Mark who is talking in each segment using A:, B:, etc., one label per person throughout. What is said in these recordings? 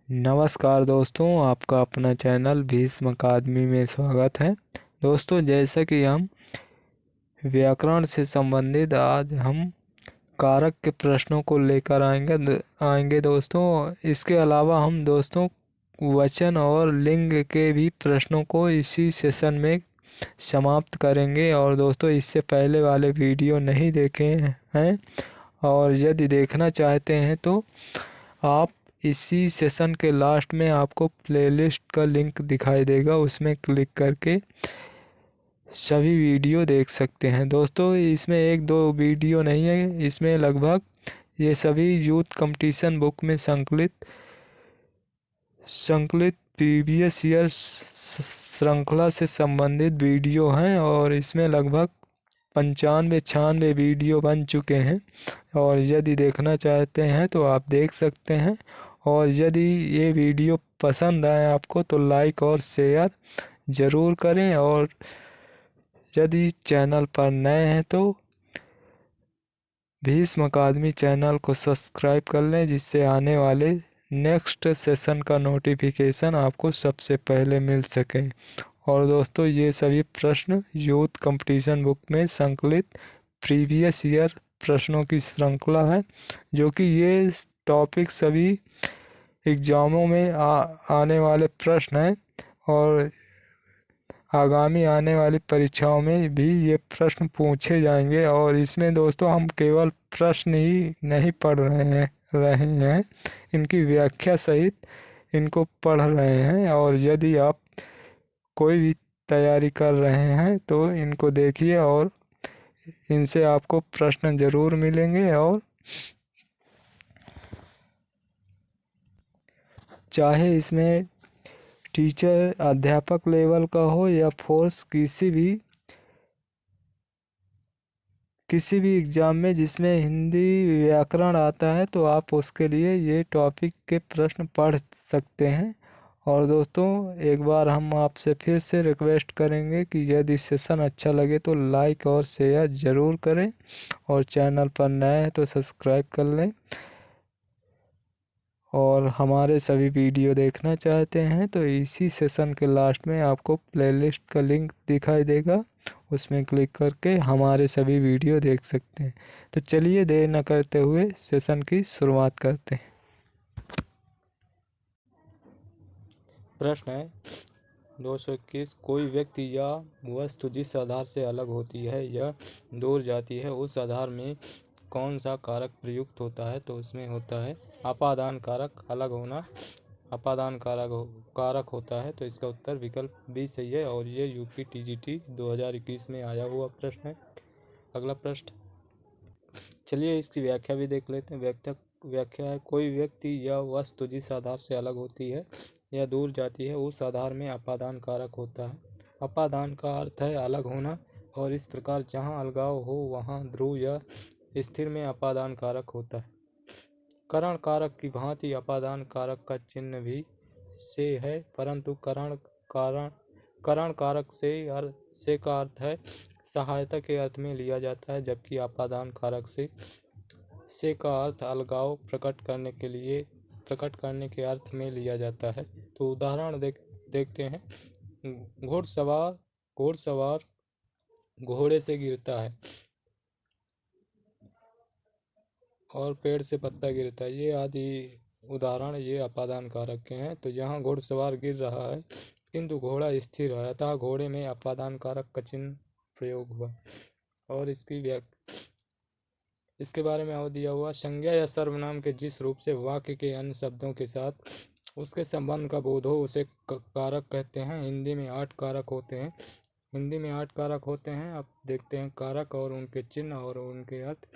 A: नमस्कार दोस्तों, आपका अपना चैनल भीष्म अकादमी में स्वागत है। दोस्तों, जैसा कि हम व्याकरण से संबंधित आज हम कारक के प्रश्नों को लेकर आएंगे दोस्तों। इसके अलावा हम दोस्तों वचन और लिंग के भी प्रश्नों को इसी सेशन में समाप्त करेंगे। और दोस्तों, इससे पहले वाले वीडियो नहीं देखे हैं और यदि देखना चाहते हैं तो आप इसी सेशन के लास्ट में आपको प्लेलिस्ट का लिंक दिखाई देगा, उसमें क्लिक करके सभी वीडियो देख सकते हैं। दोस्तों, इसमें एक दो वीडियो नहीं है, इसमें लगभग ये सभी यूथ कंपटीशन बुक में संकलित प्रीवियस ईयर श्रृंखला से संबंधित वीडियो हैं और इसमें लगभग 95-96 वीडियो बन चुके हैं। और यदि देखना चाहते हैं तो आप देख सकते हैं। और यदि ये वीडियो पसंद आए आपको तो लाइक और शेयर ज़रूर करें। और यदि चैनल पर नए हैं तो भीष्म अकादमी चैनल को सब्सक्राइब कर लें, जिससे आने वाले नेक्स्ट सेशन का नोटिफिकेशन आपको सबसे पहले मिल सके। और दोस्तों, ये सभी प्रश्न यूथ कंपटीशन बुक में संकलित प्रीवियस ईयर प्रश्नों की श्रृंखला है, जो कि ये टॉपिक सभी एग्जामों में आने वाले प्रश्न हैं और आगामी आने वाली परीक्षाओं में भी ये प्रश्न पूछे जाएंगे। और इसमें दोस्तों हम केवल प्रश्न ही नहीं पढ़ रहे हैं, इनकी व्याख्या सहित इनको पढ़ रहे हैं। और यदि आप कोई भी तैयारी कर रहे हैं तो इनको देखिए और इनसे आपको प्रश्न ज़रूर मिलेंगे। और चाहे इसमें टीचर अध्यापक लेवल का हो या फोर्स किसी भी एग्ज़ाम में जिसमें हिंदी व्याकरण आता है तो आप उसके लिए ये टॉपिक के प्रश्न पढ़ सकते हैं। और दोस्तों, एक बार हम आपसे फिर से रिक्वेस्ट करेंगे कि यदि सेशन अच्छा लगे तो लाइक और शेयर ज़रूर करें और चैनल पर नए हैं तो सब्सक्राइब कर लें। और हमारे सभी वीडियो देखना चाहते हैं तो इसी सेशन के लास्ट में आपको प्लेलिस्ट का लिंक दिखाई देगा, उसमें क्लिक करके हमारे सभी वीडियो देख सकते हैं। तो चलिए देर न करते हुए सेशन की शुरुआत करते हैं। प्रश्न है 221। कोई व्यक्ति या वस्तु जिस आधार से अलग होती है या दूर जाती है उस आधार में कौन सा कारक प्रयुक्त होता है? तो उसमें होता है अपादान कारक। अलग होना अपादान कारक होता है, तो इसका उत्तर विकल्प बी सही है। और ये यूपी टीजीटी 2021 में आया हुआ प्रश्न है। अगला प्रश्न, चलिए इसकी व्याख्या भी देख लेते हैं। व्याख्या है कोई व्यक्ति या वस्तु जिस आधार से अलग होती है या दूर जाती है उस आधार में अपादान कारक होता है। अपादान का अर्थ है अलग होना, और इस प्रकार जहाँ अलगाव हो वहाँ ध्रुव या स्थिर में अपादान कारक होता है। करण कारक की भांति अपादान कारक का चिन्ह भी से है, परंतु करण कारक से का अर्थ है सहायता के अर्थ में लिया जाता है, जबकि अपादान कारक से का अर्थ अलगाव प्रकट करने के अर्थ में लिया जाता है। तो उदाहरण देखते हैं। घुड़सवार घोड़े से गिरता है और पेड़ से पत्ता गिरता है, ये आदि उदाहरण ये अपादान कारक के हैं। तो यहाँ घुड़सवार गिर रहा है किंतु घोड़ा स्थिर है, अतः घोड़े में अपादान कारक का चिन्ह प्रयोग हुआ। और इसके बारे में और दिया हुआ, संज्ञा या सर्वनाम के जिस रूप से वाक्य के अन्य शब्दों के साथ उसके संबंध का बोध हो उसे कारक कहते हैं। हिंदी में 8 कारक होते हैं। अब देखते हैं कारक और उनके चिन्ह और उनके अर्थ।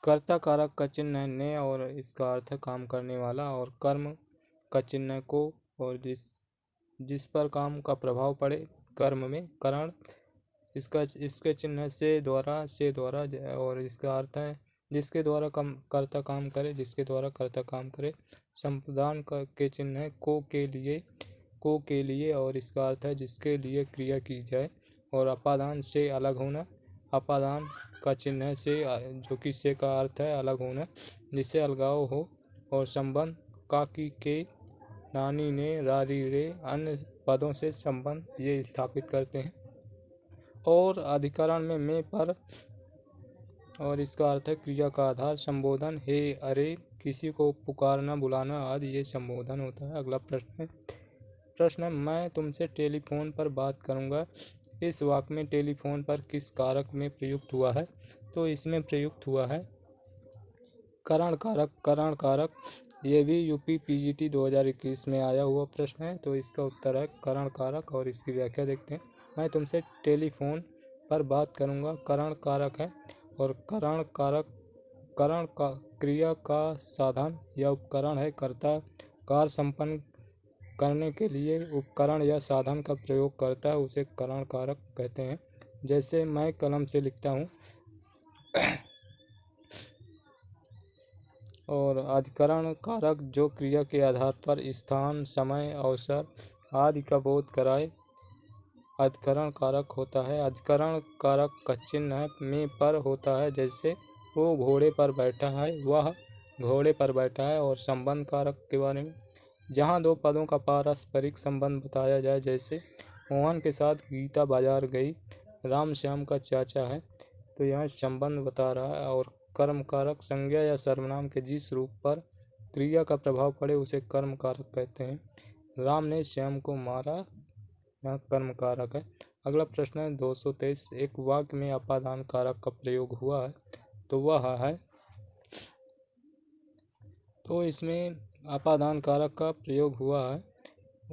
A: कर्ता कारक का चिन्ह है ने और इसका अर्थ है काम करने वाला। और कर्म का चिन्ह है को, और जिस पर काम का प्रभाव पड़े कर्म में। करण इसके चिन्ह है से द्वारा, और इसका अर्थ है जिसके द्वारा कर्ता काम करे। संप्रदान के चिन्ह है को के लिए, और इसका अर्थ है जिसके लिए क्रिया की जाए। और अपादान से अलग होना, अपादान का चिन्ह है से, जो कि से का अर्थ है अलग होना, जिससे अलगाव हो। और संबंध काकी के नानी ने रारी रे अन्य पदों से संबंध ये स्थापित करते हैं। और अधिकरण में पर और इसका अर्थ है क्रिया का आधार। संबोधन हे अरे, किसी को पुकारना बुलाना आदि ये संबोधन होता है। अगला प्रश्न है मैं तुमसे टेलीफोन पर बात करूंगा। इस वाक्य में टेलीफोन पर किस कारक में प्रयुक्त हुआ है? तो इसमें प्रयुक्त हुआ है करण कारक। करण कारक ये भी यूपी पीजीटी 2021 में आया हुआ प्रश्न है। तो इसका उत्तर है करण कारक। और इसकी व्याख्या देखते हैं। मैं तुमसे टेलीफोन पर बात करूंगा, करण कारक है। और करण कारक करण का क्रिया का साधन या उपकरण है। कर्ता कार्य संपन्न करने के लिए उपकरण या साधन का प्रयोग करता है, उसे करण कारक कहते हैं। जैसे मैं कलम से लिखता हूँ। और अधिकरण कारक जो क्रिया के आधार पर स्थान, समय, अवसर आदि का बोध कराए, अधिकरण कारक होता है। अधिकरण कारक का चिन्ह है में पर होता है। जैसे वो घोड़े पर बैठा है, वह घोड़े पर बैठा है। और संबंध कारक के बारे में, जहाँ दो पदों का पारस्परिक संबंध बताया जाए। जैसे मोहन के साथ गीता बाजार गई, राम श्याम का चाचा है। तो यहाँ संबंध बता रहा है। और कर्म कारक संज्ञा या सर्वनाम के जिस रूप पर क्रिया का प्रभाव पड़े उसे कर्म कारक कहते हैं। राम ने श्याम को मारा, यहाँ कर्म कारक है। अगला प्रश्न है 223। एक वाक्य में अपादान कारक का प्रयोग हुआ है, तो वह है। तो इसमें अपादान कारक का प्रयोग हुआ है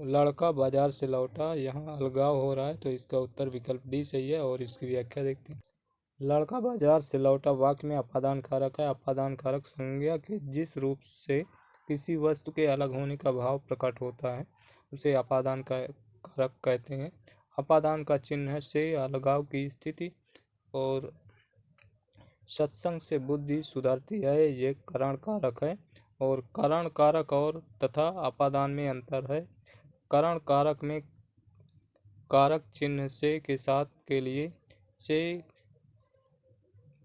A: लड़का बाजार से लौटा। यहाँ अलगाव हो रहा है, तो इसका उत्तर विकल्प डी सही है। और इसकी व्याख्या देखते हैं। लड़का बाजार से लौटा वाक्य में अपादान कारक है। अपादान कारक संज्ञा के जिस रूप से किसी वस्तु के अलग होने का भाव प्रकट होता है, उसे अपादान कारक कहते हैं। अपादान का चिन्ह से अलगाव की स्थिति। और सत्संग से बुद्धि सुधरती है, ये करण कारक है। और करण कारक और तथा अपादान में अंतर है। करण कारक में कारक चिन्ह से के साथ के लिए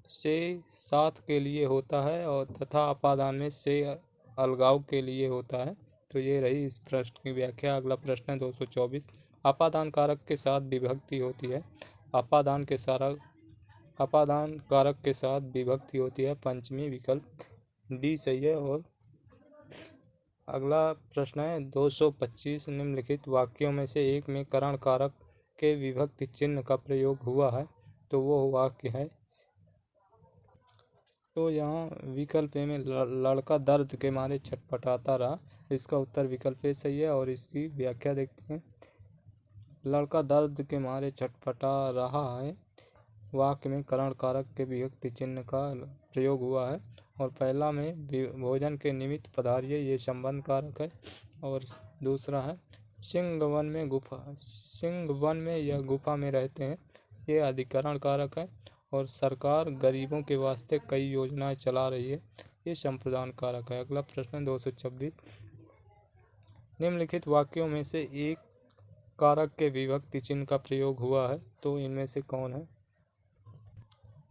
A: से साथ के लिए होता है। और तथा अपादान में से अलगाव के लिए होता है। तो ये रही इस प्रश्न की व्याख्या। अगला प्रश्न है 224। अपादान कारक के साथ विभक्ति होती है। अपादान कारक के साथ विभक्ति होती है पंचमी, विकल्प डी सही है। और अगला प्रश्न है 225। निम्नलिखित वाक्यों में से एक में करण कारक के विभक्ति चिन्ह का प्रयोग हुआ है, तो वो वाक्य है। तो यहाँ विकल्प ए में लड़का दर्द के मारे छटपटाता रहा, इसका उत्तर विकल्प ए सही है। और इसकी व्याख्या देखते हैं। लड़का दर्द के मारे छटपटा रहा है वाक्य में करण कारक के विभक्ति चिन्ह का प्रयोग हुआ है। और पहला में भोजन के निमित्त पधारिए, ये संबंध कारक है। और दूसरा है सिंह वन में या गुफा में रहते हैं, ये अधिकरण कारक है। और सरकार गरीबों के वास्ते कई योजनाएं चला रही है, ये संप्रदान कारक है। अगला प्रश्न 226। निम्नलिखित वाक्यों में से एक कारक के विभक्ति चिन्ह का प्रयोग हुआ है, तो इनमें से कौन है?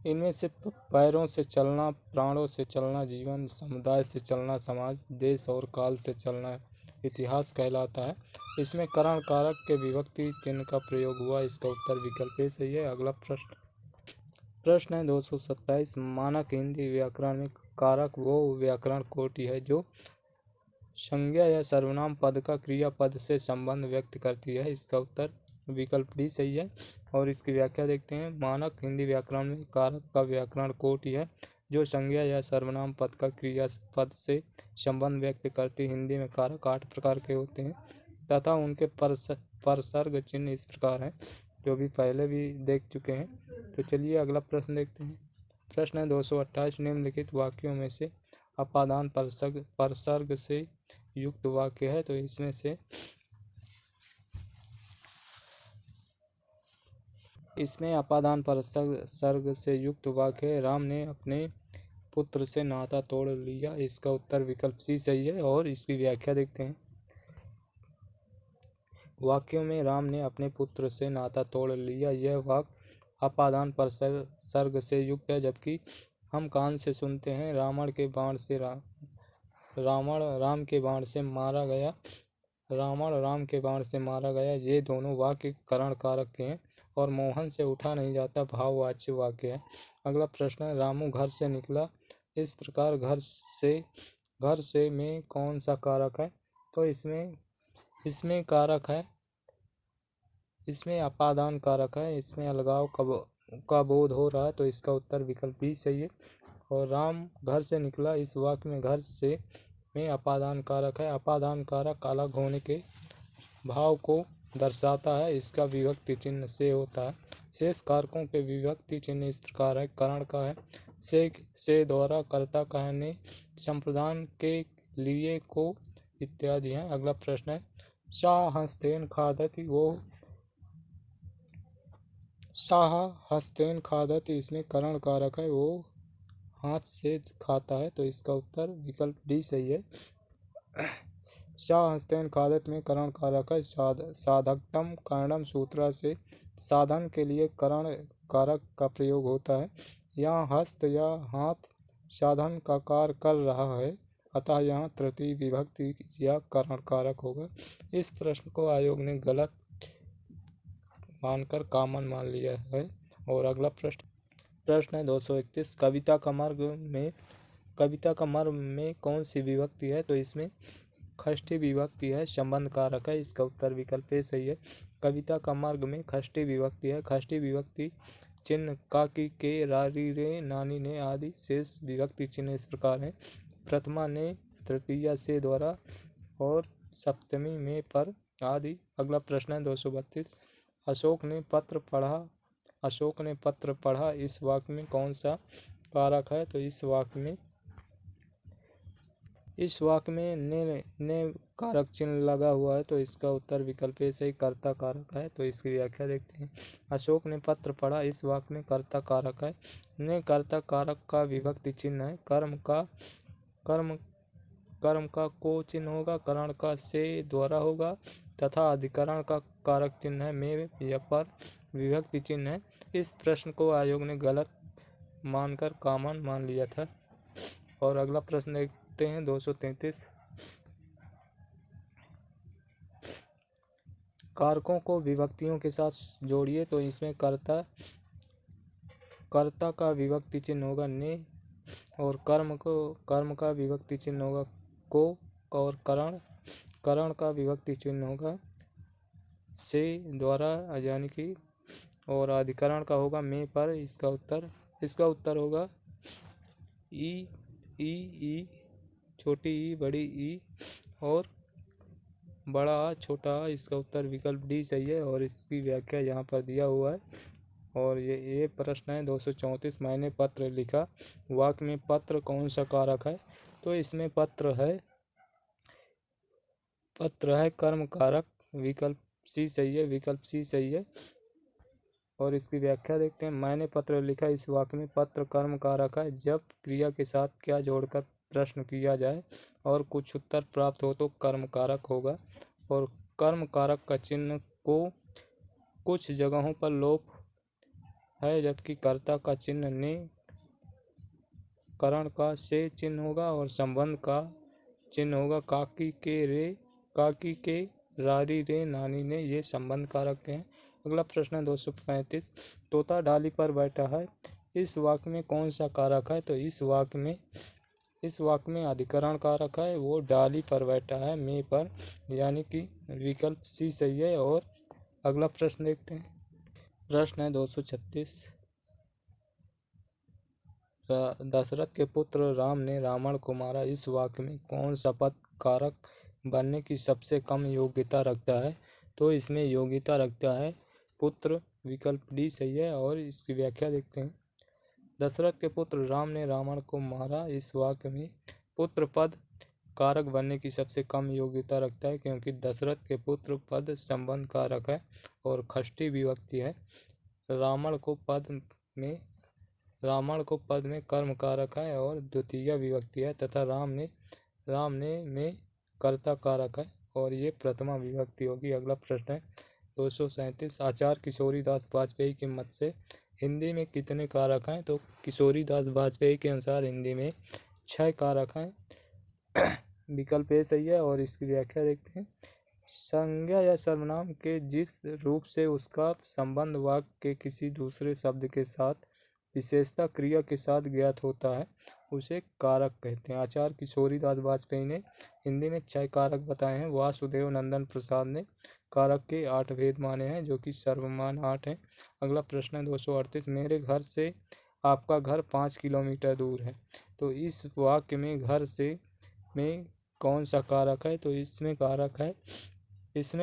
A: इनमें से पैरों से चलना प्राणों से चलना जीवन, समुदाय से चलना समाज, देश और काल से चलना इतिहास कहलाता है। इसमें करण कारक के विभक्ति चिन्ह का प्रयोग हुआ, इसका उत्तर विकल्प ए सही है। अगला प्रश्न है 227। मानक हिंदी व्याकरण में कारक वो व्याकरण कोटि है जो संज्ञा या सर्वनाम पद का क्रियापद से संबंध व्यक्त करती है, इसका उत्तर विकल्प डी सही है। और इसकी व्याख्या देखते हैं। मानक हिंदी व्याकरण में कारक का व्याकरण कोटि है जो संज्ञा या सर्वनाम पद का क्रियापद से संबंध व्यक्त करती। हिंदी में कारक 8 प्रकार के होते हैं तथा उनके परसर्ग चिन्ह इस प्रकार हैं, जो भी पहले भी देख चुके हैं। तो चलिए अगला प्रश्न देखते हैं। प्रश्न है 228। निम्नलिखित वाक्यों में से अपादान परसर्ग से युक्त वाक्य है, तो इसमें अपादान परसर्ग से युक्त वाक्य है। राम ने अपने पुत्र से नाता तोड़ लिया, इसका उत्तर विकल्प सी सही है। और इसकी व्याख्या देखते हैं। वाक्यों में राम ने अपने पुत्र से नाता तोड़ लिया, यह वाक्य अपादान परसर्ग से युक्त है। जबकि हम कान से सुनते हैं रावण के बाण से रावण राम के बाण से मारा गया। रावण राम के बाण से मारा गया, ये दोनों वाक्य करण कारक के हैं और मोहन से उठा नहीं जाता भाववाच्य वाक्य है। अगला प्रश्न है, रामू घर से निकला। इस प्रकार घर से में कौन सा कारक है? तो इसमें कारक है, इसमें अपादान कारक है, इसमें अलगाव का बोध हो रहा है, तो इसका उत्तर विकल्प भी सही है। और राम घर से निकला, इस वाक्य में घर से में अपादान कारक है। अपादान कारक अलग होने के भाव को दर्शाता है, इसका विभक्ति चिन्ह से होता है। शेष कारकों के विभक्ति चिन्ह इस प्रकार है, करण का है से द्वारा, कर्ता का है ने, संप्रदान के लिए को इत्यादि हैं। अगला प्रश्न है, शाह हस्तेन खादति, वो शाह हस्तेन खादति, इसमें करण कारक है, वो हाथ से खाता है, तो इसका उत्तर विकल्प डी सही है। शाह हस्तेन खादत में करण कारक है, साधकतम कर्णम सूत्रा से साधन के लिए करण कारक का प्रयोग होता है। यहाँ हस्त या हाथ साधन का कार्य कर रहा है, अतः यहाँ तृतीय विभक्ति या करण कारक होगा। इस प्रश्न को आयोग ने गलत मानकर कॉमन मान लिया है। और अगला प्रश्न है 231, कविता का मर्म में कौन सी विभक्ति है? तो इसमें षष्ठी विभक्ति है, संबंध कारक है, इसका उत्तर विकल्प ए सही है। कविता का मार्ग में षष्ठी विभक्ति है। षष्ठी विभक्ति चिन्ह काकी के, रारी रे, नानी ने आदि। शेष विभक्ति चिन्ह इस प्रकार है, प्रथमा ने, तृतीया से द्वारा और सप्तमी में पर आदि। अगला प्रश्न है 232, अशोक ने पत्र पढ़ा, इस वाक्य में कौन सा कारक है? तो इस वाक्य में ने कारक चिन्ह लगा हुआ है, तो इसका उत्तर विकल्प ए सही, कर्ता कारक है। तो इसकी व्याख्या देखते हैं। अशोक ने पत्र पढ़ा, इस वाक्य में कर्ता कारक है। ने कर्ता कारक का विभक्ति चिन्ह है। कर्म का को चिन्ह होगा, करण का से द्वारा होगा, तथा अधिकरण का कारक चिन्ह है में या पर विभक्ति चिन्ह है। इस प्रश्न को आयोग ने गलत मानकर कॉमन मान लिया था। और अगला प्रश्न देखते हैं 233, कारकों को विभक्तियों के साथ जोड़िए। तो इसमें कर्ता का विभक्ति चिन्ह होगा ने, और कर्म का विभक्ति चिन्ह होगा को, और करण का विभक्ति चिन्ह होगा से द्वारा यानी कि, और अधिकरण का होगा में पर। इसका उत्तर होगा ई, छोटी ई, बड़ी ई और बड़ा आ, छोटा आ। इसका उत्तर विकल्प डी सही है, और इसकी व्याख्या यहाँ पर दिया हुआ है। और ये प्रश्न है 234, मैंने पत्र लिखा, वाक्य में पत्र कौन सा कारक है? तो इसमें पत्र है कर्म कारक, विकल्प सी सही है। और इसकी व्याख्या देखते हैं। मैंने पत्र लिखा, इस वाक्य में पत्र कर्म कारक है। जब क्रिया के साथ क्या जोड़कर प्रश्न किया जाए और कुछ उत्तर प्राप्त हो तो कर्म कारक होगा। और कर्म कारक का चिन्ह को कुछ जगहों पर लोप है, जबकि कर्ता का चिन्ह ने, करण का से चिन्ह होगा, और संबंध का चिन्ह होगा काकी के, रारी रे, नानी ने। ये संबंध कारक हैं। अगला प्रश्न है 235, तोता डाली पर बैठा है, इस वाक्य में कौन सा कारक है? तो इस वाक्य में अधिकरण कारक है, वो डाली पर बैठा है में पर, यानी कि विकल्प सी सही है। और अगला प्रश्न देखते हैं। प्रश्न है 236, दशरथ के पुत्र राम ने रावण को मारा, इस वाक्य में कौन सा पद कारक बनने की सबसे कम योग्यता रखता है? तो इसमें योग्यता रखता है पुत्र, विकल्प डी सही है। और इसकी व्याख्या देखते हैं। दशरथ के पुत्र राम ने रावण को मारा, इस वाक्य में पुत्र पद कारक बनने की सबसे कम योग्यता रखता है, क्योंकि दशरथ के पुत्र पद संबंध कारक है और षष्ठी विभक्ति है। रावण को पद में कर्म कारक है और द्वितीय विभक्ति है, तथा राम ने में कर्ता कारक है और ये प्रथमा विभक्ति होगी। अगला प्रश्न है 237, आचार्य किशोरीदास वाजपेयी के मत से हिंदी में कितने कारक हैं? तो किशोरीदास वाजपेयी के अनुसार हिंदी में 6 कारक हैं। विकल्प ए सही है और इसकी व्याख्या देखते हैं। संज्ञा या सर्वनाम के जिस रूप से उसका संबंध वाक्य के किसी दूसरे शब्द के साथ विशेषता क्रिया के साथ ज्ञात होता है उसे कारक कहते हैं। आचार्य किशोरीदास वाजपेयी ने हिंदी में 6 कारक बताए हैं। वासुदेव नंदन प्रसाद ने कारक के 8 भेद माने हैं जो कि सर्वमान 8 हैं। अगला प्रश्न है 238। मेरे घर से आपका घर 5 किलोमीटर दूर है। तो इस वाक्य में घर से में कौन सा कारक है? तो इसमें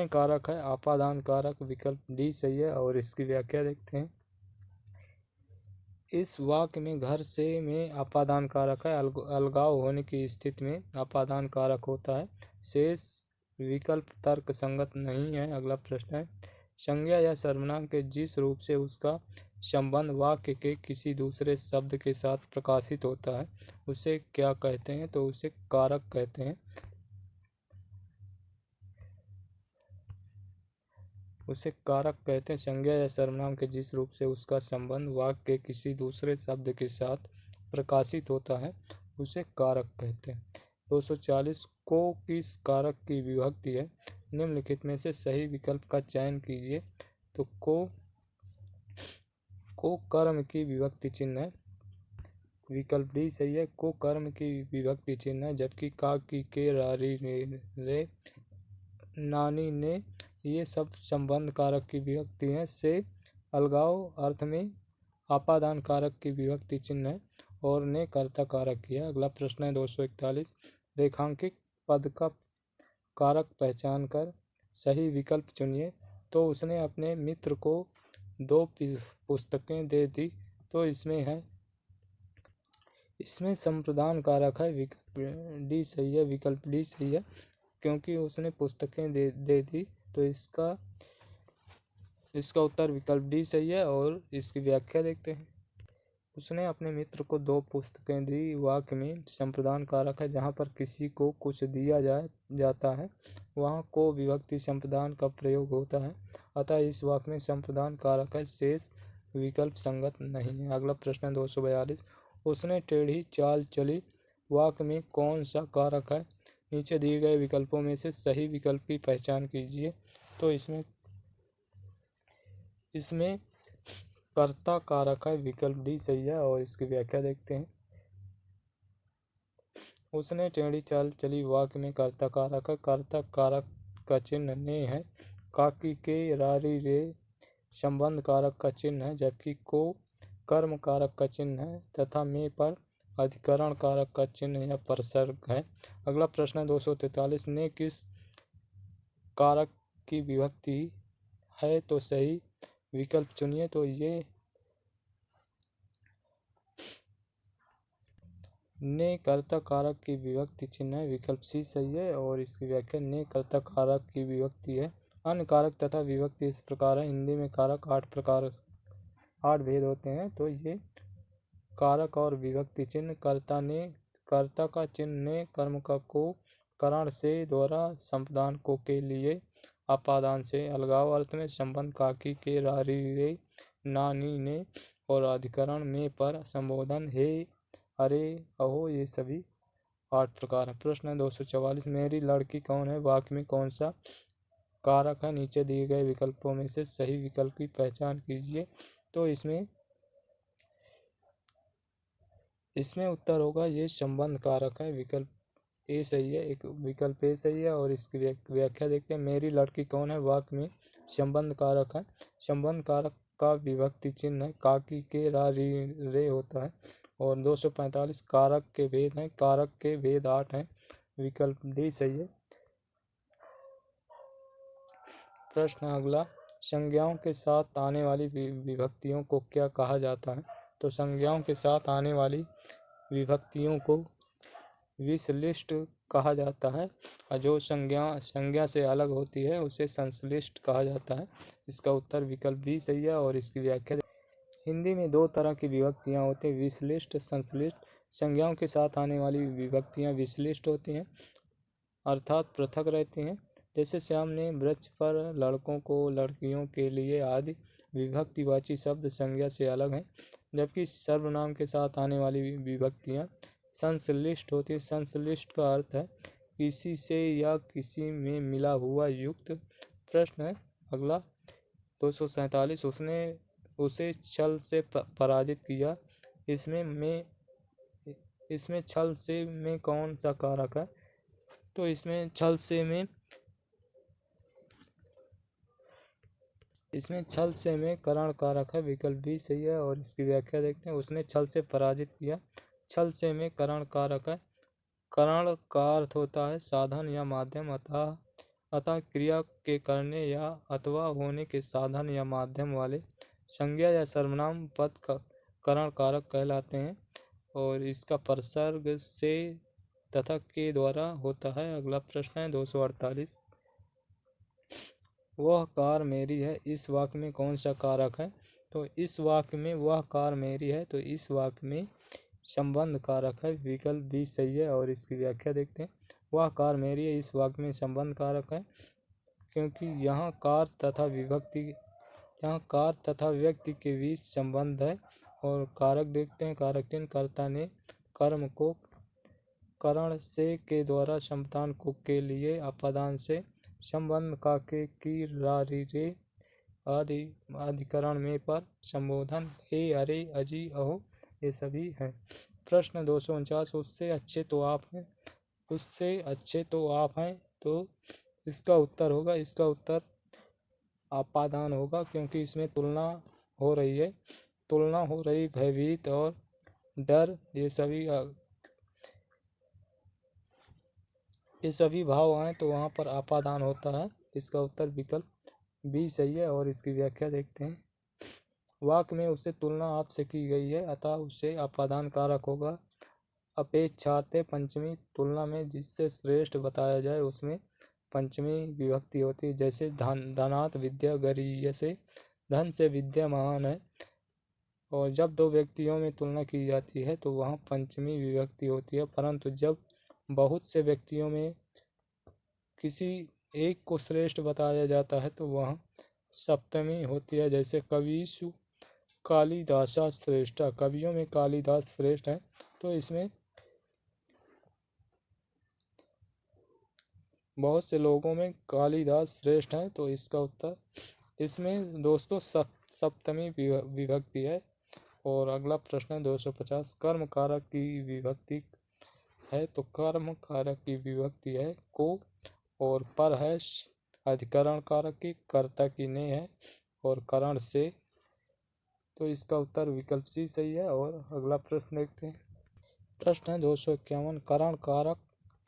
A: कारक है आपादान कारक। विकल्प डी सही है और इसकी व्याख्या देखते हैं। इस वाक्य में घर से में आपादान कारक है। अलगाव होने की स्थिति में आपादान कारक होता है। शेष विकल्प तर्क संगत नहीं है। अगला प्रश्न है संज्ञा या सर्वनाम के जिस रूप से उसका संबंध वाक्य के किसी दूसरे शब्द के साथ प्रकाशित होता है उसे क्या कहते हैं? तो उसे कारक कहते हैं। संज्ञा या सर्वनाम के जिस रूप से उसका संबंध वाक्य के किसी दूसरे शब्द के साथ प्रकाशित होता है उसे कारक कहते हैं। 240 को किस कारक की विभक्ति है? निम्नलिखित में से सही विकल्प का चयन कीजिए। तो को कर्म की विभक्ति चिन्ह है। विकल्प डी सही है। को कर्म की विभक्ति चिन्ह है, जबकि का, की, के, रारी, रे, नानी, ने ये सब संबंध कारक की विभक्ति हैं। से अलगाव अर्थ में आपादान कारक की विभक्ति चिन्ह है और ने कर्ता कारक किया। अगला प्रश्न है 241। रेखांकित पद का कारक पहचान कर सही विकल्प चुनिए। तो उसने अपने मित्र को 2 पुस्तकें दे दी। तो इसमें संप्रदान कारक है। विकल्प डी सही है। विकल्प डी सही है क्योंकि उसने पुस्तकें दे दी। तो इसका उत्तर विकल्प डी सही है और इसकी व्याख्या देखते हैं। उसने अपने मित्र को 2 पुस्तकें दी वाक्य में संप्रदान कारक है। जहाँ पर किसी को कुछ दिया जाता है वहाँ को विभक्ति संप्रदान का प्रयोग होता है, अतः इस वाक्य में संप्रदान कारक है। शेष विकल्प संगत नहीं है। अगला प्रश्न 242। उसने टेढ़ी चाल चली वाक्य में कौन सा कारक है? नीचे दिए गए विकल्पों में से सही विकल्प की पहचान कीजिए। तो इसमें कर्ता कारक है। विकल्प डी सही है और इसकी व्याख्या देखते हैं। उसने टेढ़ी चाल चली वाक्य में कर्ता कारक है। कर्ता कारक का चिन्ह ने है। काकी, के, रारी, रे संबंध कारक का चिन्ह है, जबकि को कर्म कारक का चिन्ह है तथा में पर अधिकरण कारक का चिन्ह या परसर्ग है। अगला प्रश्न 243। ने किस कारक की विभक्ति है? तो सही विकल्प चुनिए। तो ये ने कर्ता कारक की विभक्ति चिन्ह है। विकल्प सी सही है और इसकी व्याख्या ने कर्ता कारक की विभक्ति है। अन्य कारक तथा विभक्ति इस प्रकार है। हिंदी में कारक 8 भेद होते हैं। तो ये कारक और विभक्ति चिन्ह कर्ता का चिन्ह ने, कर्म का को, करण से द्वारा संप्रदान को के लिए, आपादान से अलगाव अर्थ में संबंध काकी, के, रारी, रे, नानी, ने और अधिकरण में पर संबोधन हे, अरे, अहो ये सभी 8 प्रकार है। प्रश्न 244। मेरी लड़की कौन है वाक्य में कौन सा कारक है? नीचे दिए गए विकल्पों में से सही विकल्प की पहचान कीजिए। तो इसमें उत्तर होगा ये संबंध कारक है। विकल्प ए सही है। विकल्प ए सही है और इसकी व्याख्या देखते हैं। मेरी लड़की कौन है वाक्य में संबंध कारक है। संबंध कारक का विभक्ति चिन्ह है काकी, के, रा, रे होता है। और 245 कारक के भेद हैं। कारक के भेद 8 हैं। विकल्प डी सही है। प्रश्न अगला, संज्ञाओं के साथ आने वाली विभक्तियों को क्या कहा जाता है? तो संज्ञाओं के साथ आने वाली विभक्तियों को विश्लिष्ट कहा जाता है और जो संज्ञा से अलग होती है उसे संश्लिष्ट कहा जाता है। इसका उत्तर विकल्प बी सही है और इसकी व्याख्या। हिंदी में 2 तरह की विभक्तियाँ होती हैं, विश्लिष्ट, संश्लिष्ट। संज्ञाओं के साथ आने वाली विभक्तियाँ विश्लिष्ट होती हैं अर्थात पृथक रहती हैं। जैसे श्याम ने वृक्ष पर, लड़कों को, लड़कियों के लिए आदि विभक्तिवाची शब्द संज्ञा से अलग हैं। जबकि सर्वनाम के साथ आने वाली विभक्तियाँ संश्लिष्ट होती है। संश्लिष्ट का अर्थ है किसी से या किसी में मिला हुआ युक्त। प्रश्न है अगला 247, उसने उसे छल से पराजित किया। इसमें छल से में कौन सा कारक है? तो इसमें छल से में करण कारक है, विकल्प बी सही है। और इसकी व्याख्या देखते हैं। उसने छल से पराजित किया, छल से में करण कारक है। करण का अर्थ होता है साधन या माध्यम, अतः क्रिया के करने या अथवा होने के साधन या माध्यम वाले संज्ञा या सर्वनाम पद करण कारक कहलाते हैं। और इसका प्रसर्ग से तथा के द्वारा होता है। अगला प्रश्न है 248, वह कार मेरी है, इस वाक्य में कौन सा कारक है? तो इस वाक्य में वह कार मेरी है, तो इस वाक्य में संबंध कारक है, विकल्प बी सही है। और इसकी व्याख्या देखते हैं। वह कार मेरी है, इस वाक्य में संबंध कारक है, क्योंकि यहाँ कार तथा व्यक्ति के बीच संबंध है। और कारक देखते हैं। कारक चिन्ह, कर्ता ने कर्म को करण से के द्वारा संतान को के लिए अपादान से संबंध का के की रा री रे आदि अधिकरण में पर संबोधन हे अरे अजी अहो ये सभी हैं। प्रश्न 249, उससे अच्छे तो आप हैं, तो इसका उत्तर अपादान होगा, क्योंकि इसमें तुलना हो रही भयभीत और डर ये सभी भाव आए तो वहाँ पर अपादान होता है। इसका उत्तर विकल्प बी सही है। और इसकी व्याख्या देखते हैं। वाक्य में उससे तुलना आपसे की गई है, अतः उससे अपादान कारक होगा। अपेक्षाते पंचमी, तुलना में जिससे श्रेष्ठ बताया जाए उसमें पंचमी विभक्ति होती है। जैसे धनात् विद्या गरीयसे, धन से विद्या महान है। और जब दो व्यक्तियों में तुलना की जाती है तो वहाँ पंचमी विभक्ति होती है। परंतु जब बहुत से व्यक्तियों में किसी एक को श्रेष्ठ बताया जाता है तो वहाँ सप्तमी होती है। जैसे कविषु कालिदासा श्रेष्ठा, कवियों में कालिदास श्रेष्ठ है, तो इसमें बहुत से लोगों में कालिदास श्रेष्ठ है, तो इसका उत्तर इसमें दोस्तों सप्तमी विभक्ति है। और अगला प्रश्न है 250, कर्म कारक की विभक्ति है, तो कर्म कारक की विभक्ति है को, और पर है अधिकरण कारक की, कर्ता की ने है, और करण से, तो इसका उत्तर विकल्प सी सही है। और अगला प्रश्न देखते हैं। प्रश्न है 251, करण कारक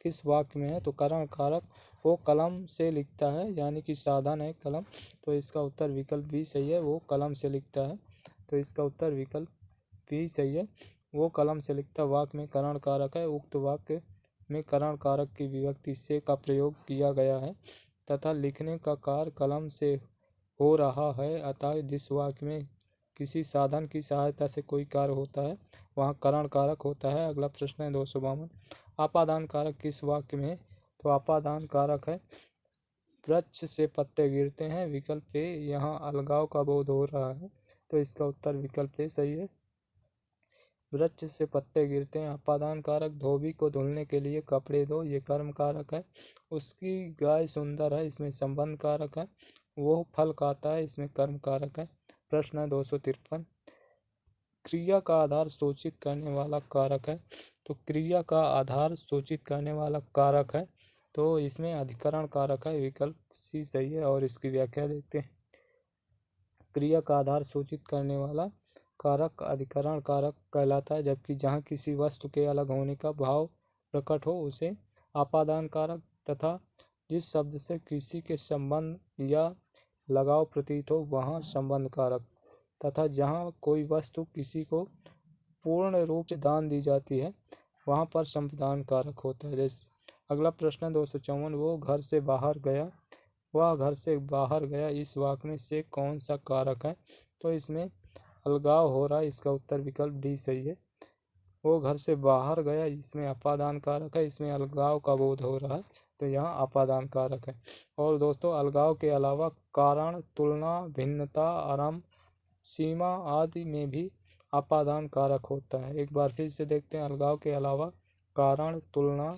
A: किस वाक्य में है? तो करण कारक वो कलम से लिखता है, यानी कि साधन है कलम, तो इसका उत्तर विकल्प बी सही है। वो कलम से लिखता है, तो इसका उत्तर विकल्प बी सही है। वो कलम से लिखता वाक्य में करण कारक है। उक्त वाक्य में करण कारक की विभक्ति से का प्रयोग किया गया है तथा लिखने का कार्य कलम से हो रहा है, अतः जिस वाक्य में किसी साधन की सहायता से कोई कार्य होता है वहाँ करण कारक होता है। अगला प्रश्न है 252, अपादान कारक किस वाक्य में? तो अपादान कारक है वृक्ष से पत्ते गिरते हैं, विकल्प ए। यहाँ अलगाव का बोध हो रहा है, तो इसका उत्तर विकल्प ए सही है। वृक्ष से पत्ते गिरते हैं। अपादान कारक धोबी को धुलने के लिए कपड़े दो, ये कर्म कारक है। उसकी गाय सुंदर है, इसमें संबंध कारक है। वो फल खाता है, इसमें कर्म कारक है। प्रश्न है 253, क्रिया का आधार सूचित करने वाला कारक है, तो क्रिया का आधार सूचित करने वाला कारक है, तो इसमें अधिकरण कारक है, विकल्प सी सही है। और इसकी व्याख्या देखते हैं। क्रिया का आधार सूचित करने वाला कारक अधिकरण कारक कहलाता है, जबकि जहाँ किसी वस्तु के अलग होने का भाव प्रकट हो उसे अपादान कारक, तथा जिस शब्द से किसी के संबंध या लगाव प्रतीत हो वहाँ संबंध कारक, तथा जहाँ कोई वस्तु किसी को पूर्ण रूप से दान दी जाती है वहाँ पर संप्रदान कारक होता है। जैसे अगला प्रश्न 254, वह घर से बाहर गया, इस वाक्य में से कौन सा कारक है? तो इसमें अलगाव हो रहा है, इसका उत्तर विकल्प डी सही है। वो घर से बाहर गया, इसमें अपादान कारक है, इसमें अलगाव का बोध हो रहा है, तो यहाँ अपादान कारक है। और दोस्तों अलगाव के अलावा कारण, तुलना, भिन्नता, आरंभ, सीमा आदि में भी अपादान कारक होता है। एक बार फिर से देखते हैं। अलगाव के अलावा कारण, तुलना,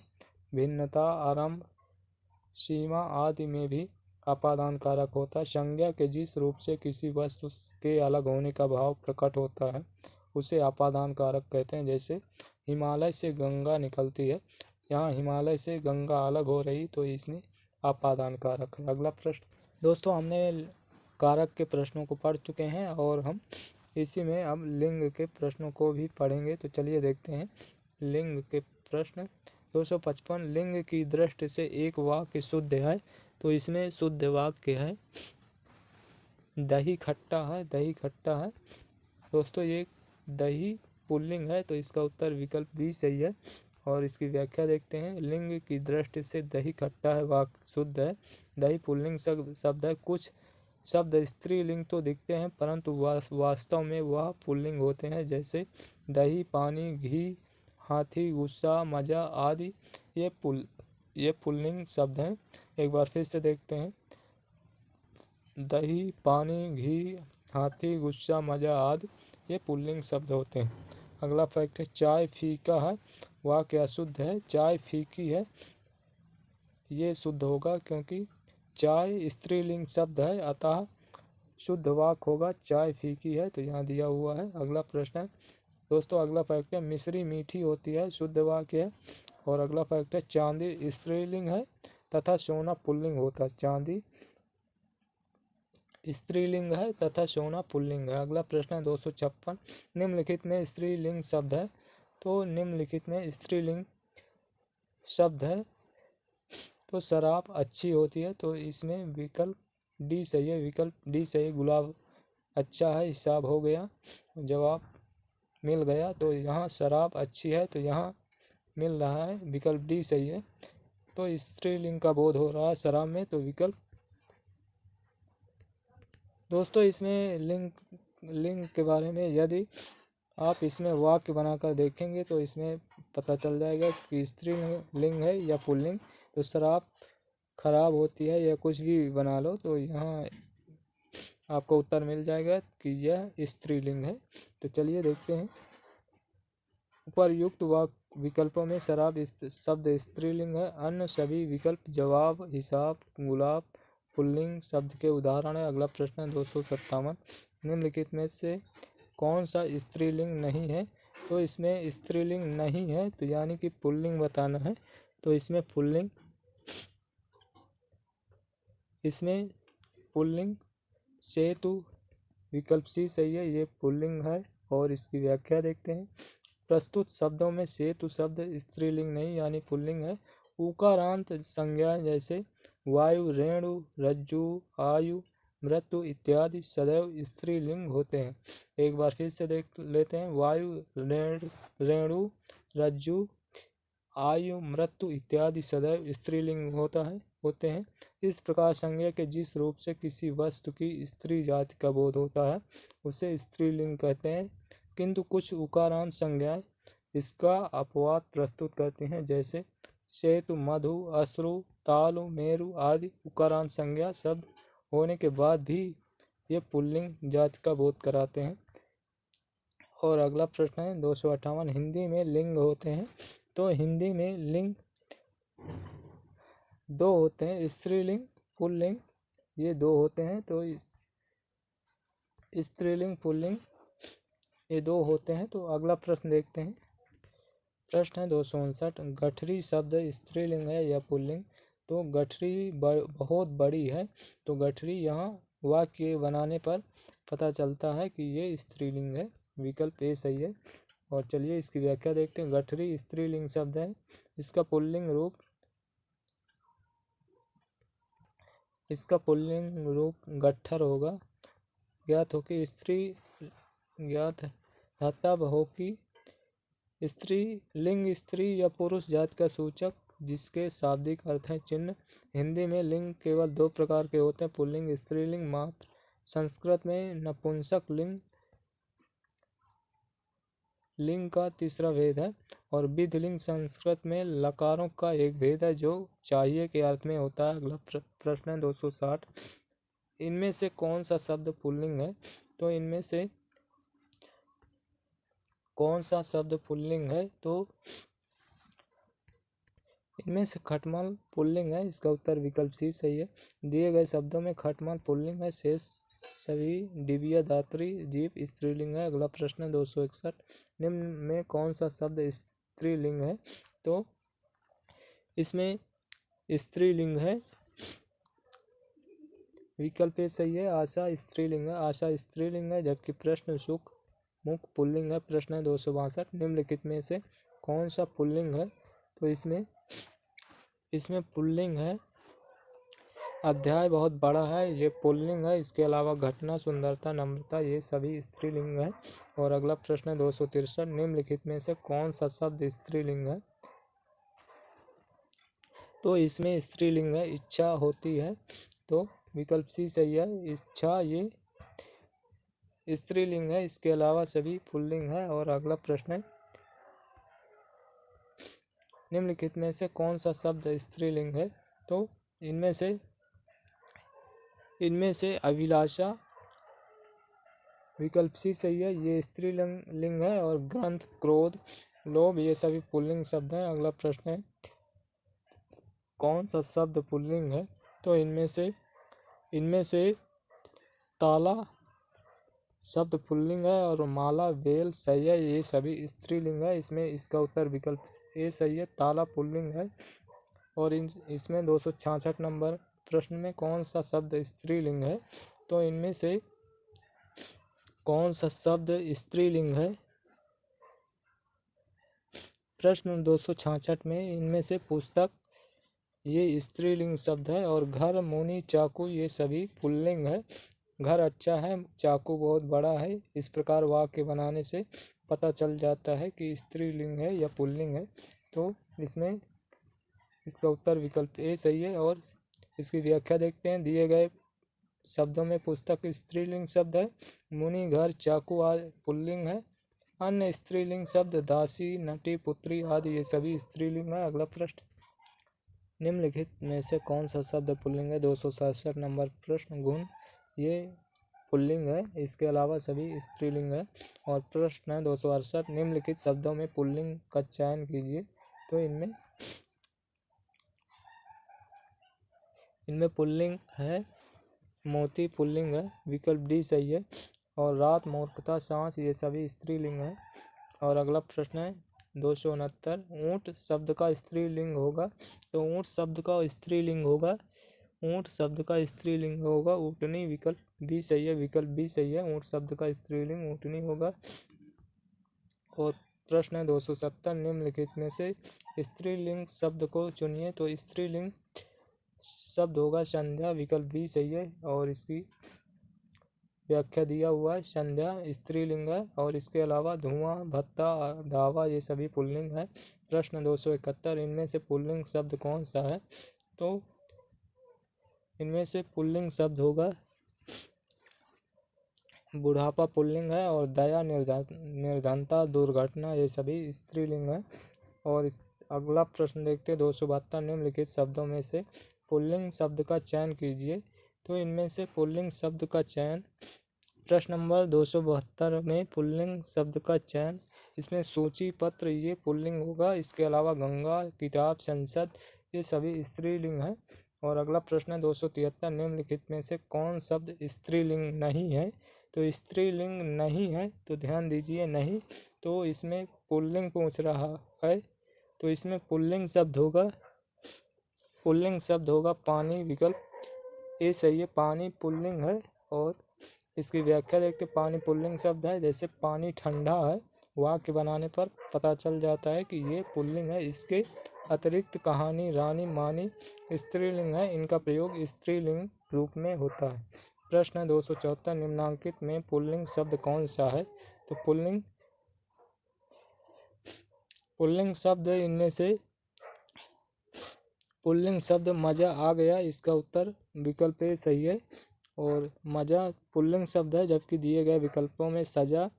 A: भिन्नता, आरंभ, सीमा आदि में भी अपादान कारक होता है। संज्ञा के जिस रूप से किसी वस्तु के अलग होने का भाव प्रकट होता है उसे अपादान कारक कहते हैं। जैसे हिमालय से गंगा निकलती है, यहाँ हिमालय से गंगा अलग हो रही तो इसमें अपादान कारक है। अगला प्रश्न दोस्तों, हमने कारक के प्रश्नों को पढ़ चुके हैं और हम इसी में अब लिंग के प्रश्नों को भी पढ़ेंगे। तो चलिए देखते हैं लिंग के प्रश्न। 255 लिंग की दृष्टि से एक वाक्य शुद्ध है, तो इसमें शुद्ध वाक्य है दही खट्टा है, दही खट्टा है। दोस्तों ये दही पुल्लिंग है, तो इसका उत्तर विकल्प बी सही है। और इसकी व्याख्या देखते हैं। लिंग की दृष्टि से दही खट्टा है वाक्य शुद्ध है। दही पुल्लिंग शब्द है। कुछ शब्द स्त्रीलिंग तो दिखते हैं परंतु वास्तव में वह पुल्लिंग होते हैं, जैसे दही, पानी, घी, हाथी, गुस्सा, मजा आदि ये पुल्लिंग शब्द हैं। एक बार फिर से देखते हैं। दही, पानी, घी, हाथी, गुस्सा, मजा आदि ये पुल्लिंग शब्द होते हैं। अगला फैक्ट है चाय फीका है, वाक्य अशुद्ध है। चाय फीकी है, ये शुद्ध होगा क्योंकि चाय स्त्रीलिंग शब्द है, अतः शुद्ध वाक्य होगा चाय फीकी है, तो यहाँ दिया हुआ है। अगला प्रश्न है दोस्तों, अगला फैक्ट है मिश्री मीठी होती है, शुद्ध वाक्य है। और अगला फैक्ट है चांदी स्त्रीलिंग है तथा सोना पुल्लिंग होता है। चांदी स्त्रीलिंग है तथा सोना पुल्लिंग है। अगला प्रश्न है 256 निम्नलिखित में स्त्रीलिंग शब्द है, तो निम्नलिखित में स्त्रीलिंग शब्द है तो शराब अच्छी होती है, तो इसमें विकल्प डी सही है। विकल्प डी सही, गुलाब अच्छा है, हिसाब हो गया, जवाब मिल गया। तो यहाँ शराब अच्छी है, तो यहाँ मिल रहा है, विकल्प डी सही है। तो स्त्रीलिंग का बोध हो रहा है शराब में, तो विकल्प। दोस्तों इसमें लिंग के बारे में यदि आप इसमें वाक्य बनाकर देखेंगे तो इसमें पता चल जाएगा कि स्त्रीलिंग है या पुल्लिंग। तो शराब खराब होती है या कुछ भी बना लो, तो यहाँ आपको उत्तर मिल जाएगा कि यह स्त्रीलिंग है। तो चलिए देखते हैं। उपर्युक्त विकल्पों में शराब शब्द स्त्रीलिंग है, अन्य सभी विकल्प जवाब, हिसाब, गुलाब पुल्लिंग शब्द के उदाहरण है। अगला प्रश्न है 257 निम्नलिखित में से कौन सा स्त्रीलिंग नहीं है, तो इसमें स्त्रीलिंग नहीं है तो यानी कि पुल्लिंग बताना है। तो इसमें पुल्लिंग सेतु विकल्प सी सही है, ये पुल्लिंग है। और इसकी व्याख्या देखते हैं। प्रस्तुत शब्दों में सेतु शब्द स्त्रीलिंग नहीं यानी पुल्लिंग है। उकारांत संज्ञाएं जैसे वायु, रेणु, रज्जु, आयु, मृत्यु इत्यादि सदैव स्त्रीलिंग होते हैं। एक बार फिर से देख लेते हैं। वायु, रेणु, रज्जु, आयु, मृत्यु इत्यादि सदैव स्त्रीलिंग होते हैं। इस प्रकार संज्ञा के जिस रूप से किसी वस्तु की स्त्री जाति का बोध होता है उसे स्त्रीलिंग कहते हैं, किंतु कुछ उकारांत संज्ञाएं इसका अपवाद प्रस्तुत करती हैं, जैसे सेतु, मधु, अश्रु, तालु, मेरु आदि उकारांत संज्ञा शब्द होने के बाद भी ये पुल्लिंग जाति का बोध कराते हैं। और अगला प्रश्न है 258 हिंदी में लिंग होते हैं, तो हिंदी में लिंग दो होते हैं, स्त्रीलिंग पुल्लिंग, ये दो होते हैं। तो स्त्रीलिंग पुल्लिंग ये दो होते हैं। तो अगला प्रश्न देखते हैं। प्रश्न है 259 गठरी शब्द स्त्रीलिंग है या पुल्लिंग, तो गठरी बहुत बड़ी है, तो गठरी यहाँ वाक्य बनाने पर पता चलता है कि ये स्त्रीलिंग है, विकल्प ए सही है। और चलिए इसकी व्याख्या देखते हैं। गठरी स्त्रीलिंग शब्द है, इसका पुल्लिंग रूप गट्ठर होगा। ज्ञात हो कि स्त्री लिंग स्त्री या पुरुष जाति का सूचक जिसके शाब्दिक अर्थ है चिन्ह। हिंदी में लिंग केवल दो प्रकार के होते हैं, पुल्लिंग, स्त्रीलिंग मात्र। संस्कृत में नपुंसक लिंग का तीसरा भेद है। और विधिलिंग संस्कृत में लकारों का एक भेद है जो चाहिए के अर्थ में होता है। अगला प्रश्न है 260 इनमें से कौन सा शब्द पुल्लिंग है, तो इनमें से कौन सा शब्द पुल्लिंग है, तो इनमें से खटमल पुल्लिंग है, इसका उत्तर विकल्प सी सही है। दिए गए शब्दों में खटमल पुल्लिंग है, शेष सभी डिबिया धात्री जीव स्त्रीलिंग है। अगला प्रश्न है 261, निम्न में कौन सा शब्द स्त्रीलिंग है? तो इसमें स्त्रीलिंग है, विकल्प ए सही है। आशा स्त्रीलिंग है, आशा स्त्रीलिंग है, जबकि प्रश्न सुख मुख पुल्लिंग है। प्रश्न है 262, निम्नलिखित में से कौन सा पुल्लिंग है? तो इसमें पुल्लिंग है, अध्याय बहुत बड़ा है, ये पुल्लिंग है। इसके अलावा घटना, सुंदरता, नम्रता ये सभी स्त्रीलिंग है। और अगला प्रश्न है 263, निम्नलिखित में से कौन सा शब्द स्त्रीलिंग है? तो इसमें स्त्रीलिंग है, इच्छा होती है, तो विकल्प सी सही है। इच्छा ये स्त्रीलिंग है, इसके अलावा सभी पुल्लिंग है। और अगला प्रश्न है, निम्नलिखित में से कौन सा शब्द स्त्रीलिंग है? तो इनमें से अभिलाषा, विकल्प सी सही है, ये स्त्रीलिंग है। और ग्रंथ, क्रोध, लोभ ये सभी पुल्लिंग शब्द हैं। अगला प्रश्न है, कौन सा शब्द पुल्लिंग है? तो इनमें से ताला शब्द पुल्लिंग है, और माला, बेल, सैया ये सभी स्त्रीलिंग है। इसका उत्तर विकल्प ए सही है, ताला पुल्लिंग है। और इसमें 266 नंबर प्रश्न में कौन सा शब्द स्त्रीलिंग है? तो इनमें से कौन सा शब्द स्त्रीलिंग है? प्रश्न 266 में इनमें से पुस्तक ये स्त्रीलिंग शब्द है, और घर, मुनि, चाकू ये सभी पुल्लिंग है। घर अच्छा है, चाकू बहुत बड़ा है, इस प्रकार वाक्य बनाने से पता चल जाता है कि स्त्रीलिंग है या पुल्लिंग है। तो इसका उत्तर विकल्प ए सही है। और इसकी व्याख्या देखते हैं। दिए गए शब्दों में पुस्तक स्त्रीलिंग शब्द है, मुनि, घर, चाकू आदि पुल्लिंग है। अन्य स्त्रीलिंग शब्द दासी, नटी, पुत्री आदि ये सभी स्त्रीलिंग है। अगला प्रश्न, निम्नलिखित में से कौन सा शब्द पुल्लिंग है? 267 नंबर प्रश्न, गुण ये पुल्लिंग है, इसके अलावा सभी स्त्रीलिंग है। और प्रश्न है 268, निम्नलिखित शब्दों में पुल्लिंग का चयन कीजिए। तो इनमें पुल्लिंग है, मोती पुल्लिंग है, विकल्प डी सही है। और रात, मूर्खता, सांस ये सभी स्त्रीलिंग है। और अगला प्रश्न है 269, ऊँट शब्द का स्त्रीलिंग होगा? तो ऊँट शब्द का स्त्रीलिंग होगा ऊँटनी, विकल्प बी सही है, विकल्प बी सही है, ऊँट शब्द का स्त्रीलिंग ऊँटनी होगा। और प्रश्न है 270, निम्नलिखित में से स्त्रीलिंग शब्द को चुनिए। तो स्त्रीलिंग शब्द होगा संध्या, विकल्प बी सही है। और इसकी व्याख्या दिया हुआ है, संध्या स्त्रीलिंग है। और इसके अलावा धुआं, भत्ता, धावा ये सभी पुल्लिंग है। प्रश्न 271, इनमें से पुल्लिंग शब्द कौन सा है? तो इनमें से पुल्लिंग शब्द होगा बुढ़ापा पुल्लिंग है, और दया, निर्धनता, दुर्घटना ये सभी स्त्रीलिंग है। और अगला प्रश्न देखते हैं 272, निम्नलिखित शब्दों में से पुल्लिंग शब्द का चयन कीजिए। तो इनमें से पुल्लिंग शब्द का चयन, प्रश्न नंबर 272 में पुल्लिंग शब्द का चयन, इसमें सूची, पत्र ये पुल्लिंग होगा। इसके अलावा गंगा, किताब, संसद ये सभी स्त्रीलिंग है। और अगला प्रश्न है 273, निम्नलिखित में से कौन शब्द स्त्रीलिंग नहीं है? तो स्त्रीलिंग नहीं है, तो ध्यान दीजिए नहीं, तो इसमें पुल्लिंग पूछ रहा है, तो इसमें पुल्लिंग शब्द होगा पानी, विकल्प ए सही है, पानी पुल्लिंग है। और इसकी व्याख्या देखते, पानी पुल्लिंग शब्द है, जैसे पानी ठंडा है, वाक्य बनाने पर पता चल जाता है कि ये पुल्लिंग है। इसके अतिरिक्त कहानी, रानी, मानी स्त्रीलिंग है, इनका प्रयोग स्त्रीलिंग रूप में होता है। प्रश्न 274, निम्नांकित में पुल्लिंग शब्द कौन सा है? तो पुल्लिंग शब्द, इनमें से पुल्लिंग शब्द मजा आ गया, इसका उत्तर विकल्प ए सही है। और मजा पुल्लिंग शब्द है, जबकि दिए गए विकल्पों में सजा,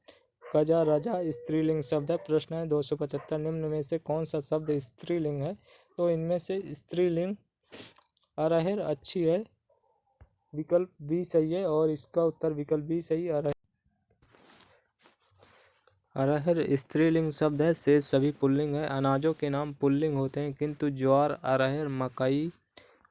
A: कजा, रजा स्त्रीलिंग शब्द है। प्रश्न है 275, निम्न में से कौन सा शब्द स्त्रीलिंग है? तो इनमें से स्त्रीलिंग अरहर अच्छी है, विकल्प बी सही है। और इसका उत्तर विकल्प बी सही, अरहर स्त्रीलिंग शब्द है, शेष सभी पुल्लिंग है। अनाजों के नाम पुल्लिंग होते हैं किंतु ज्वार, अरहर, मकई,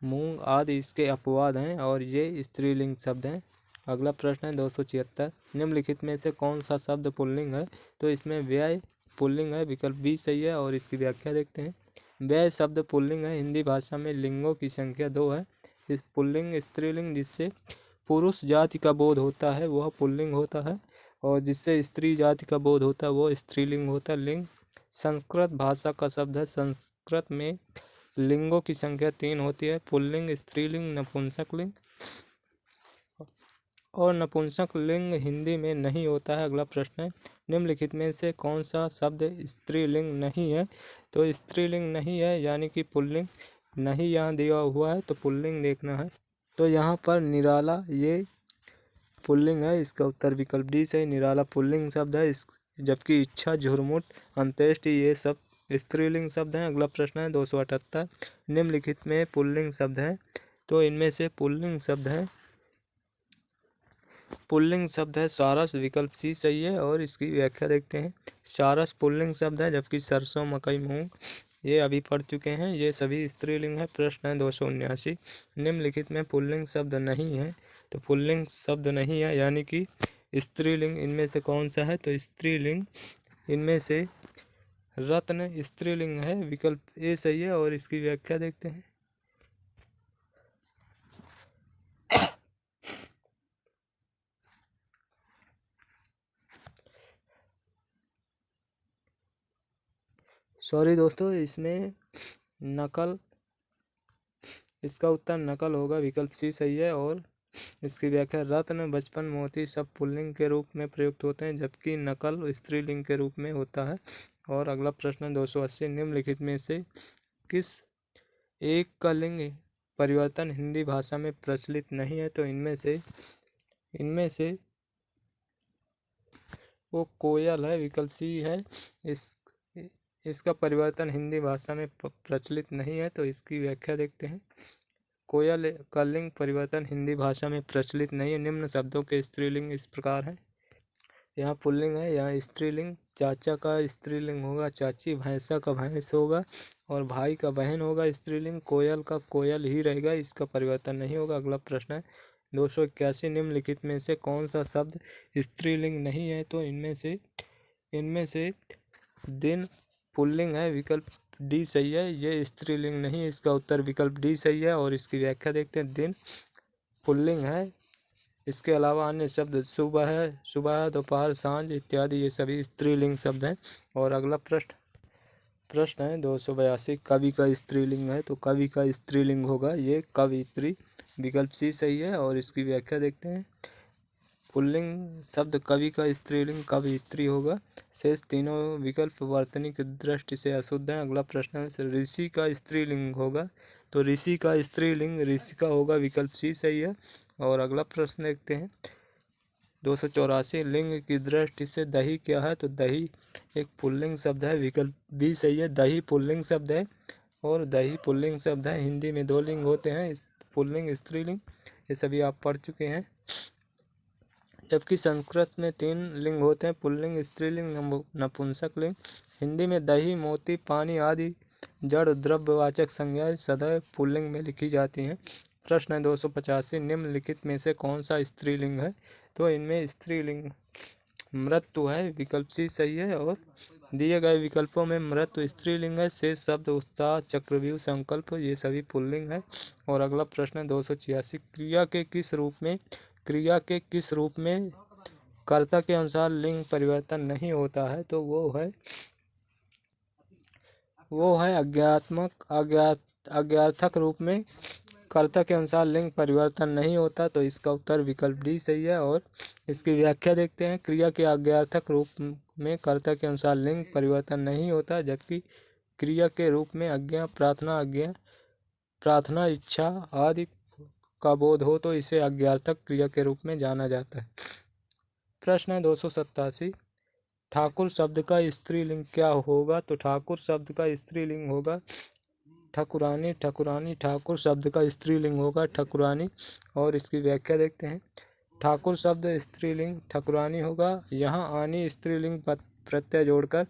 A: मूंग आदि इसके अपवाद हैं और ये स्त्रीलिंग शब्द हैं। अगला प्रश्न है 276, निम्नलिखित में से कौन सा शब्द पुल्लिंग है? तो इसमें व्यय पुल्लिंग है, विकल्प बी सही है और इसकी व्याख्या देखते हैं। व्यय शब्द पुल्लिंग है। हिंदी भाषा में लिंगों की संख्या 2 है। इस पुल्लिंग स्त्रीलिंग जिससे पुरुष जाति का बोध होता है वह पुल्लिंग होता है और जिससे स्त्री जाति का बोध होता है वो स्त्रीलिंग होता है। लिंग संस्कृत भाषा का शब्द है। संस्कृत में लिंगों की संख्या 3 होती है, पुल्लिंग, स्त्रीलिंग, नपुंसक लिंग। और नपुंसक लिंग हिंदी में नहीं होता है। अगला प्रश्न है, निम्नलिखित में से कौन सा शब्द स्त्रीलिंग नहीं है? तो स्त्रीलिंग नहीं है यानी कि पुल्लिंग नहीं यहाँ दिया हुआ है तो पुल्लिंग देखना है। तो यहाँ पर निराला ये पुल्लिंग है, इसका उत्तर विकल्प डी से। निराला पुल्लिंग शब्द है, जबकि इच्छा, झुरमुट, अंत्येष्टि ये सब स्त्रीलिंग शब्द हैं। अगला प्रश्न है 278, निम्नलिखित में पुल्लिंग शब्द है? तो इनमें से पुल्लिंग शब्द है सारस, विकल्प सी सही है और इसकी व्याख्या देखते हैं। सारस पुल्लिंग शब्द है, जबकि सरसों, मकई, मूंग ये अभी पढ़ चुके हैं, ये सभी स्त्रीलिंग है। प्रश्न है 279, निम्नलिखित में पुल्लिंग शब्द नहीं है? तो पुल्लिंग शब्द नहीं है यानी कि स्त्रीलिंग इनमें से कौन सा है? तो स्त्रीलिंग इनमें से रत्न स्त्रीलिंग है, विकल्प ए सही है और इसकी व्याख्या देखते हैं। सॉरी दोस्तों, इसमें नकल, इसका उत्तर नकल होगा, विकल्प सी सही है और इसकी व्याख्या रत्न, बचपन, मोती सब पुल्लिंग के रूप में प्रयुक्त होते हैं जबकि नकल स्त्रीलिंग के रूप में होता है। और अगला प्रश्न 280, निम्नलिखित में से किस एक का लिंग परिवर्तन हिंदी भाषा में प्रचलित नहीं है? तो इनमें से वो कोयल है, विकल्प सी है। इसका परिवर्तन हिंदी भाषा में प्रचलित नहीं है तो इसकी व्याख्या देखते हैं। कोयल का लिंग परिवर्तन हिंदी भाषा में प्रचलित नहीं है। निम्न शब्दों के स्त्रीलिंग इस प्रकार है। यहाँ पुल्लिंग है, यहाँ स्त्रीलिंग। चाचा का स्त्रीलिंग होगा चाची, भैंसा का भैंस होगा और भाई का बहन होगा स्त्रीलिंग। कोयल का कोयल ही रहेगा, इसका परिवर्तन नहीं होगा। अगला प्रश्न है 281, निम्नलिखित में से कौन सा शब्द स्त्रीलिंग नहीं है? तो इनमें से दिन पुल्लिंग है, विकल्प डी सही है। ये स्त्रीलिंग नहीं है, इसका उत्तर विकल्प डी सही है और इसकी व्याख्या देखते हैं। दिन पुल्लिंग है। इसके अलावा अन्य शब्द सुबह, दोपहर, सांझ इत्यादि ये सभी स्त्रीलिंग शब्द हैं। और अगला प्रश्न है 282, कवि का स्त्रीलिंग है? तो कवि का स्त्रीलिंग होगा ये कवित्री, विकल्प सी सही है और इसकी व्याख्या देखते हैं। पुल्लिंग शब्द कवि का स्त्रीलिंग कवित्री होगा। शेष तीनों विकल्प वर्तनी की दृष्टि से अशुद्ध हैं। अगला प्रश्न है ऋषि का स्त्रीलिंग होगा? तो ऋषि का स्त्रीलिंग ऋषिका होगा, विकल्प सी सही है। और अगला प्रश्न देखते हैं 284, लिंग की दृष्टि से दही क्या है? तो दही एक पुल्लिंग शब्द है, विकल्प बी सही है। दही पुल्लिंग शब्द है और दही पुल्लिंग शब्द है। हिंदी में 2 लिंग होते हैं, पुल्लिंग, स्त्रीलिंग, ये सभी आप पढ़ चुके हैं। जबकि संस्कृत में 3 लिंग होते हैं, पुल्लिंग, स्त्रीलिंग, नपुंसक लिंग। हिंदी में दही, मोती, पानी आदि जड़ द्रव्यवाचक संज्ञाएं सदैव पुल्लिंग में लिखी जाती हैं। प्रश्न है 285, निम्नलिखित में से कौन सा स्त्रीलिंग है? तो इनमें स्त्रीलिंग मृत्यु है, विकल्प सी सही है और दिए गए विकल्पों में मृत्यु स्त्रीलिंग है। शेष शब्द उत्साह, चक्रव्यूह, संकल्प ये सभी पुल्लिंग है। और अगला प्रश्न है 286, क्रिया के किस रूप में कर्ता के अनुसार लिंग परिवर्तन नहीं होता है? तो वो है अज्ञार्थक रूप में कर्ता के अनुसार लिंग परिवर्तन नहीं होता तो इसका उत्तर विकल्प डी सही है। और इसकी व्याख्या देखते हैं। क्रिया के अज्ञार्थक रूप में कर्ता के अनुसार लिंग परिवर्तन नहीं होता जबकि क्रिया के रूप में आज्ञा, प्रार्थना, इच्छा आदि का बोध हो तो इसे अज्ञार्थक क्रिया के रूप में जाना जाता है। प्रश्न है 287, ठाकुर शब्द का स्त्रीलिंग क्या होगा? तो ठाकुर शब्द का स्त्रीलिंग होगा ठकुरानी, ठाकुर शब्द का स्त्रीलिंग होगा ठकुरानी और इसकी व्याख्या देखते हैं। ठाकुर शब्द स्त्रीलिंग ठकुरानी होगा। यहाँ आनी स्त्रीलिंग प्रत्यय जोड़कर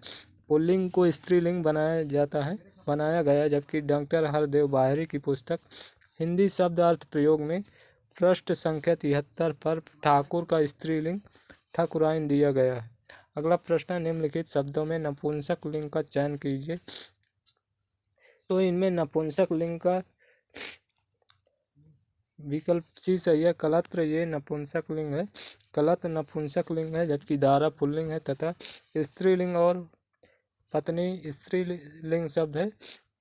A: पुल्लिंग को स्त्रीलिंग बनाया गया, जबकि डॉक्टर हरदेव बाहरी की पुस्तक हिंदी शब्द अर्थ प्रयोग में पृष्ठ संख्या 73 पर ठाकुर का स्त्रीलिंग ठाकुराइन दिया गया है। अगला प्रश्न है, निम्नलिखित शब्दों में नपुंसक लिंग का चयन कीजिए। तो इनमें नपुंसक लिंग का विकल्प सी सही है। कलत्र ये नपुंसक लिंग है, कलत नपुंसक लिंग है, जबकि दारा पुल्लिंग है तथा स्त्रीलिंग और पत्नी स्त्रीलिंग शब्द है।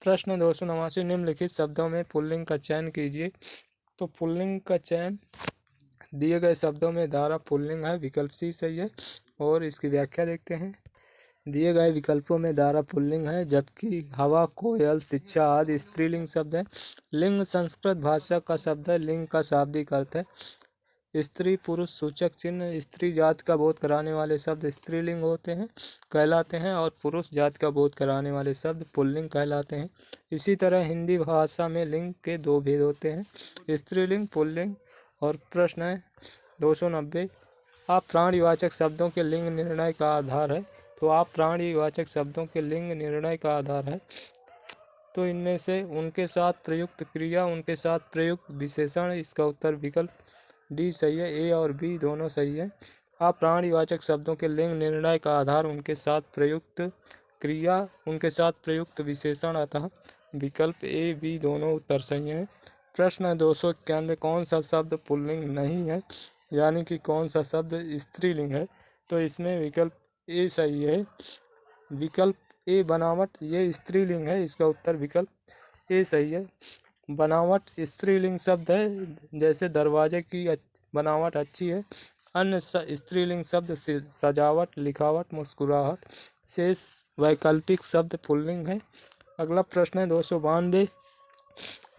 A: प्रश्न 289, निम्नलिखित शब्दों में पुल्लिंग का चयन कीजिए। तो पुल्लिंग का चयन दिए गए शब्दों में दारा पुल्लिंग है, विकल्प सी सही है। और इसकी व्याख्या देखते हैं। दिए गए विकल्पों में दारा पुल्लिंग है, जबकि हवा, कोयल, शिक्षा आदि स्त्रीलिंग शब्द है। लिंग संस्कृत भाषा का शब्द है। लिंग का शाब्दिक अर्थ है स्त्री पुरुष सूचक चिन्ह। स्त्री जात का बोध कराने वाले शब्द स्त्रीलिंग कहलाते हैं और पुरुष जात का बोध कराने वाले शब्द पुल्लिंग कहलाते हैं। इसी तरह हिंदी भाषा में लिंग के दो भेद होते हैं, स्त्रीलिंग, पुल्लिंग। और प्रश्न है 290, आप प्राणीवाचक शब्दों के लिंग निर्णय का आधार है। तो आप प्राणीवाचक शब्दों के लिंग निर्णय का आधार है तो इनमें से उनके साथ प्रयुक्त क्रिया, उनके साथ प्रयुक्त विशेषण। इसका उत्तर विकल्प डी सही है। ए और बी दोनों सही है। आप प्राणीवाचक शब्दों के लिंग निर्णय का आधार उनके साथ प्रयुक्त क्रिया, उनके साथ प्रयुक्त विशेषण, अतः विकल्प ए बी दोनों उत्तर सही हैं। प्रश्न 291, कौन सा शब्द पुल्लिंग नहीं है, यानी कि कौन सा शब्द स्त्रीलिंग है। तो इसमें विकल्प ए सही है। विकल्प ए बनावट ये स्त्रीलिंग है, इसका उत्तर विकल्प ए सही है। बनावट स्त्रीलिंग शब्द है, जैसे दरवाजे की बनावट अच्छी है। अन्य स्त्रीलिंग शब्द सजावट, लिखावट, मुस्कुराहट। शेष वैकल्पिक शब्द पुल्लिंग है। अगला प्रश्न है 292,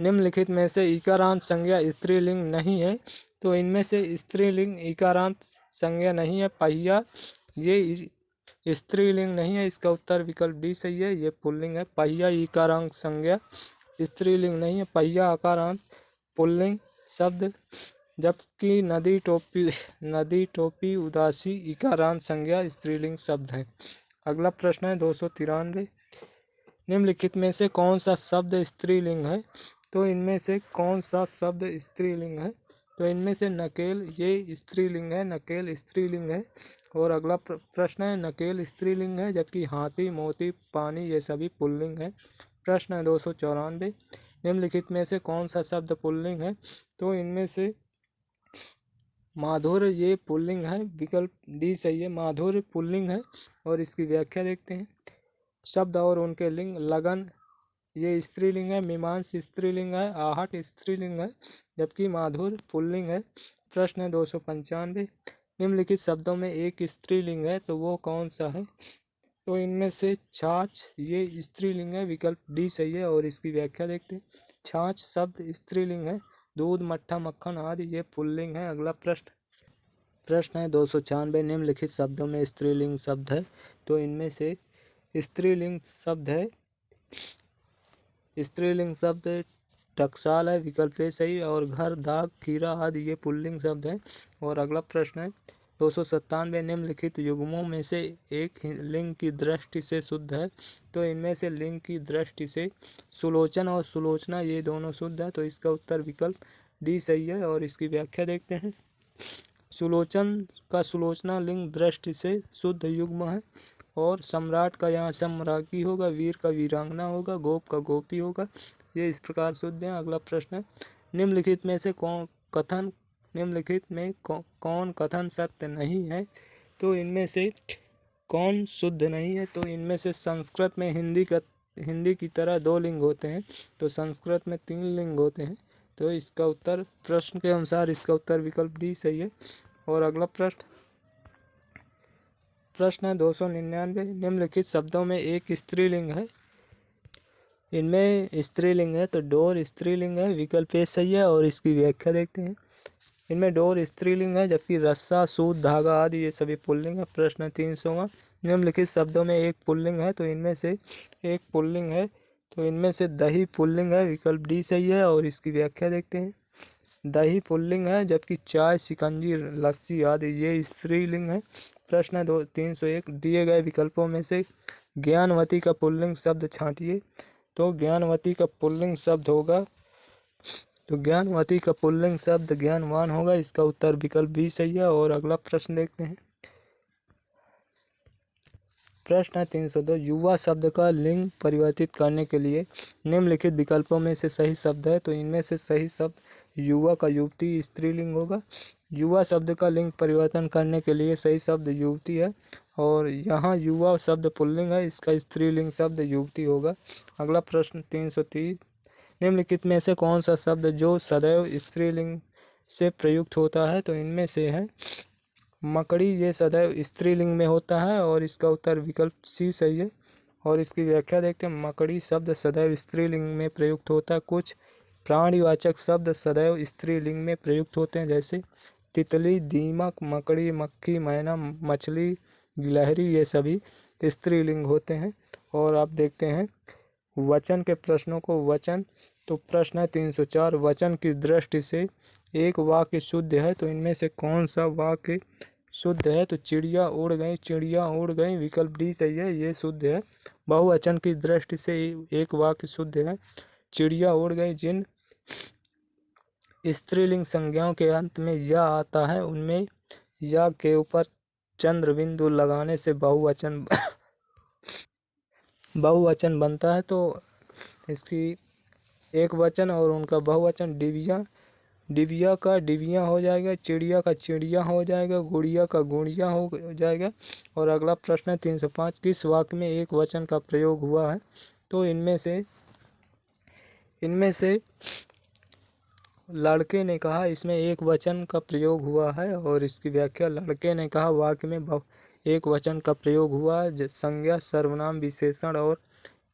A: निम्नलिखित में से इकारांत संज्ञा स्त्रीलिंग नहीं है। तो इनमें से स्त्रीलिंग इकारांत संज्ञा नहीं है। पहिया ये स्त्रीलिंग नहीं है, इसका उत्तर विकल्प डी सही है। ये पुल्लिंग है। पहिया इकारांत संज्ञा स्त्रीलिंग नहीं है। पहिया आकारांत पुल्लिंग शब्द, जबकि नदी टोपी उदासी इकारांत संज्ञा स्त्रीलिंग शब्द है। अगला प्रश्न है 293, निम्नलिखित में से कौन सा शब्द स्त्रीलिंग है। तो इनमें से कौन सा शब्द स्त्रीलिंग है। तो इनमें से नकेल ये स्त्रीलिंग है, नकेल स्त्रीलिंग है। और अगला प्रश्न है, नकेल स्त्रीलिंग है, जबकि हाथी, मोती, पानी ये सभी पुल्लिंग है। प्रश्न है 294, निम्नलिखित में से कौन सा शब्द पुल्लिंग है। तो इनमें से माधुर्य ये पुल्लिंग है, विकल्प डी सही है। माधुर्य पुल्लिंग है। और इसकी व्याख्या देखते हैं। शब्द और उनके लिंग, लगन ये स्त्रीलिंग है, मीमांस स्त्रीलिंग है, आहट स्त्रीलिंग है, जबकि माधुर्य पुल्लिंग है। प्रश्न है 295, निम्नलिखित शब्दों में एक स्त्रीलिंग है, तो वो कौन सा है। तो इनमें से छाछ ये स्त्रीलिंग है, विकल्प डी सही है। और इसकी व्याख्या देखते हैं। छाछ शब्द स्त्रीलिंग है। दूध, मट्ठा, मक्खन आदि ये पुल्लिंग है। अगला प्रश्न है 296, निम्नलिखित शब्दों में स्त्रीलिंग शब्द है। तो इनमें से स्त्रीलिंग शब्द है, स्त्रीलिंग शब्द टकसाल है, विकल्प ए सही। और घर, दाग, खीरा आदि ये पुल्लिंग शब्द है। और अगला प्रश्न है 297, निम्नलिखित युग्मों में से एक लिंग की दृष्टि से शुद्ध है। तो इनमें से लिंग की दृष्टि से सुलोचन और सुलोचना ये दोनों शुद्ध है। तो इसका उत्तर विकल्प डी सही है। और इसकी व्याख्या देखते हैं। सुलोचन का सुलोचना लिंग दृष्टि से शुद्ध युग्म है। और सम्राट का यहाँ सम्राज्ञी होगा, वीर का वीरांगना होगा, गोप का गोपी होगा, ये इस प्रकार शुद्ध है। अगला प्रश्न है, निम्नलिखित में कौन कथन सत्य नहीं है। तो इनमें से कौन शुद्ध नहीं है। तो इनमें से संस्कृत में हिंदी की तरह दो लिंग होते हैं, तो संस्कृत में 3 लिंग होते हैं। तो इसका उत्तर प्रश्न के अनुसार इसका उत्तर विकल्प डी सही है। और अगला प्रश्न है 299, निम्नलिखित शब्दों में एक स्त्रीलिंग है। इनमें स्त्रीलिंग है, तो डोर स्त्रीलिंग है, विकल्प ए सही है। और इसकी व्याख्या देखते हैं। इनमें डोर स्त्रीलिंग है, जबकि रस्सा, सूत, धागा आदि ये सभी पुल्लिंग है। प्रश्न 300वां, निम्नलिखित शब्दों में एक पुल्लिंग है। तो इनमें से एक पुल्लिंग है, तो इनमें से दही पुल्लिंग है, विकल्प डी सही है। और इसकी व्याख्या देखते हैं। दही पुल्लिंग है, जबकि चाय, शिकंजी, लस्सी आदि ये स्त्रीलिंग है। प्रश्न 301 दिए गए विकल्पों में से ज्ञानवती का पुल्लिंग शब्द छांटिए। तो ज्ञानवती का पुल्लिंग शब्द होगा, तो ज्ञानवती का पुल्लिंग शब्द ज्ञानवान होगा। इसका उत्तर विकल्प बी सही है। और अगला प्रश्न देखते हैं। प्रश्न 302 युवा शब्द का लिंग परिवर्तित करने के लिए निम्नलिखित विकल्पों में से सही शब्द है। तो इनमें से सही शब्द युवा का युवती स्त्रीलिंग होगा। युवा शब्द का लिंग परिवर्तन करने के लिए सही शब्द युवती है, और यहाँ युवा शब्द पुल्लिंग है, इसका स्त्रीलिंग शब्द युवती होगा। अगला प्रश्न 303 निम्नलिखित में से कौन सा शब्द जो सदैव स्त्रीलिंग से प्रयुक्त होता है। तो इनमें से है मकड़ी, ये सदैव स्त्रीलिंग में होता है, और इसका उत्तर विकल्प सी सही है। और इसकी व्याख्या देखते हैं। मकड़ी शब्द सदैव स्त्रीलिंग में प्रयुक्त होता है। कुछ प्राणीवाचक शब्द सदैव स्त्रीलिंग में प्रयुक्त होते हैं, जैसे तितली, दीमक, मकड़ी, मक्खी, मैना, मछली, गिलहरी, ये सभी स्त्रीलिंग होते हैं। और आप देखते हैं वचन के प्रश्नों को। वचन, तो प्रश्न है 304 वचन की दृष्टि से एक वाक्य शुद्ध है। तो इनमें से कौन सा वाक्य शुद्ध है। तो चिड़िया उड़ गई, चिड़िया उड़ गई, विकल्प डी सही है, ये शुद्ध है। बहुवचन की दृष्टि से एक वाक्य शुद्ध है, चिड़िया उड़ गई। जिन स्त्रीलिंग संज्ञाओं के अंत में या आता है उनमें या के ऊपर चंद्र बिंदु लगाने से बहुवचन बनता है। तो इसकी एक वचन और उनका बहुवचन डिविया, डिबिया का डिबिया हो जाएगा, चिड़िया का चिड़िया हो जाएगा, गुड़िया का गुड़िया हो जाएगा। और अगला प्रश्न है 305 किस वाक्य में एक वचन का प्रयोग हुआ है। तो इनमें से लड़के ने कहा, इसमें एक वचन का प्रयोग हुआ है। और इसकी व्याख्या लड़के ने कहा वाक्य में एक वचन का प्रयोग हुआ है। संज्ञा, सर्वनाम, विशेषण और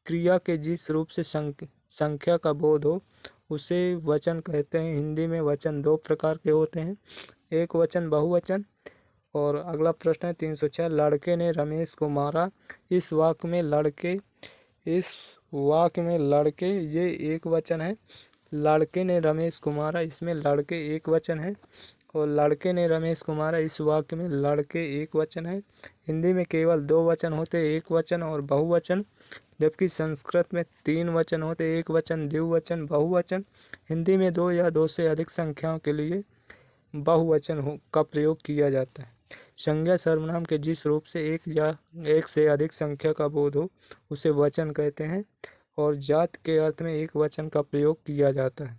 A: क्रिया के जिस रूप से संख्या का बोध हो उसे वचन कहते हैं। हिंदी में वचन दो प्रकार के होते हैं, एक वचन, बहुवचन। और अगला प्रश्न है 306 लड़के ने रमेश को मारा। इस वाक्य में लड़के ये एक वचन है। लड़के ने रमेश को मारा, इसमें लड़के एक वचन है। और लड़के ने रमेश को मारा, इस वाक्य में लड़के एक वचन है। हिंदी में केवल दो वचन होते, एक वचन और बहुवचन, जबकि संस्कृत में तीन वचन होते, एक वचन, द्विवचन, बहुवचन। हिंदी में दो या दो से अधिक संख्याओं के लिए बहुवचन का प्रयोग किया जाता है। संज्ञा, सर्वनाम के जिस रूप से एक या एक से अधिक संख्या का बोध हो उसे वचन कहते हैं। और जात के अर्थ में एक वचन का प्रयोग किया जाता है।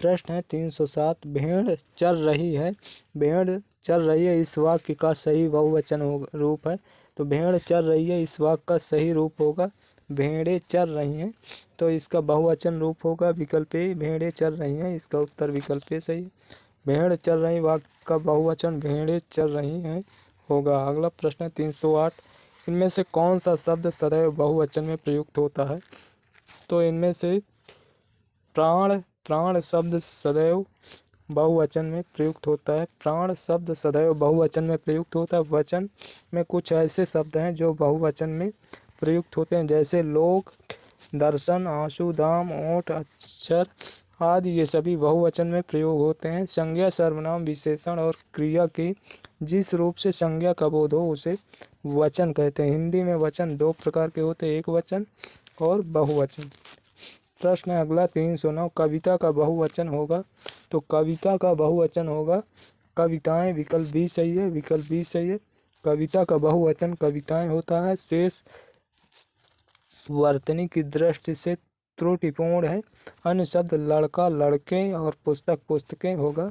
A: प्रश्न है 307 भेड़ चर रही है। भेड़ चर रही है इस वाक्य का सही बहुवचन रूप है। तो भेड़ चर रही है इस वाक्य का सही रूप होगा भेड़ें चर रही हैं। तो इसका बहुवचन रूप होगा विकल्प ए, भेड़ें चर रही हैं। इसका उत्तर विकल्प ए सही है। भेड़ चर रही वाक्य का बहुवचन भेड़ें चर रही हैं होगा। अगला प्रश्न है 308 इनमें से कौन सा शब्द सदैव बहुवचन में प्रयुक्त होता है। तो इनमें से प्राण शब्द सदैव बहुवचन में प्रयुक्त होता है। प्राण शब्द सदैव बहुवचन में प्रयुक्त होता है। वचन में कुछ ऐसे शब्द हैं जो बहुवचन में प्रयुक्त होते हैं, जैसे लोक, दर्शन, आंसू, दाम, ओठ, अक्षर आदि, ये सभी बहुवचन में प्रयोग होते हैं। संज्ञा, सर्वनाम, विशेषण और क्रिया की जिस रूप से संज्ञा का बोध हो उसे वचन कहते हैं। हिंदी में वचन दो प्रकार के होते हैं, एक वचन और बहुवचन। प्रश्न है अगला 309 कविता का बहुवचन होगा। तो कविता का बहुवचन होगा कविताएं, विकल्प बी सही है, विकल्प बी सही है। कविता का बहुवचन कविताएं होता है। शेष वर्तनी की दृष्टि से त्रुटिपूर्ण है। अन्य शब्द लड़का, लड़के और पुस्तक, पुस्तकें होगा।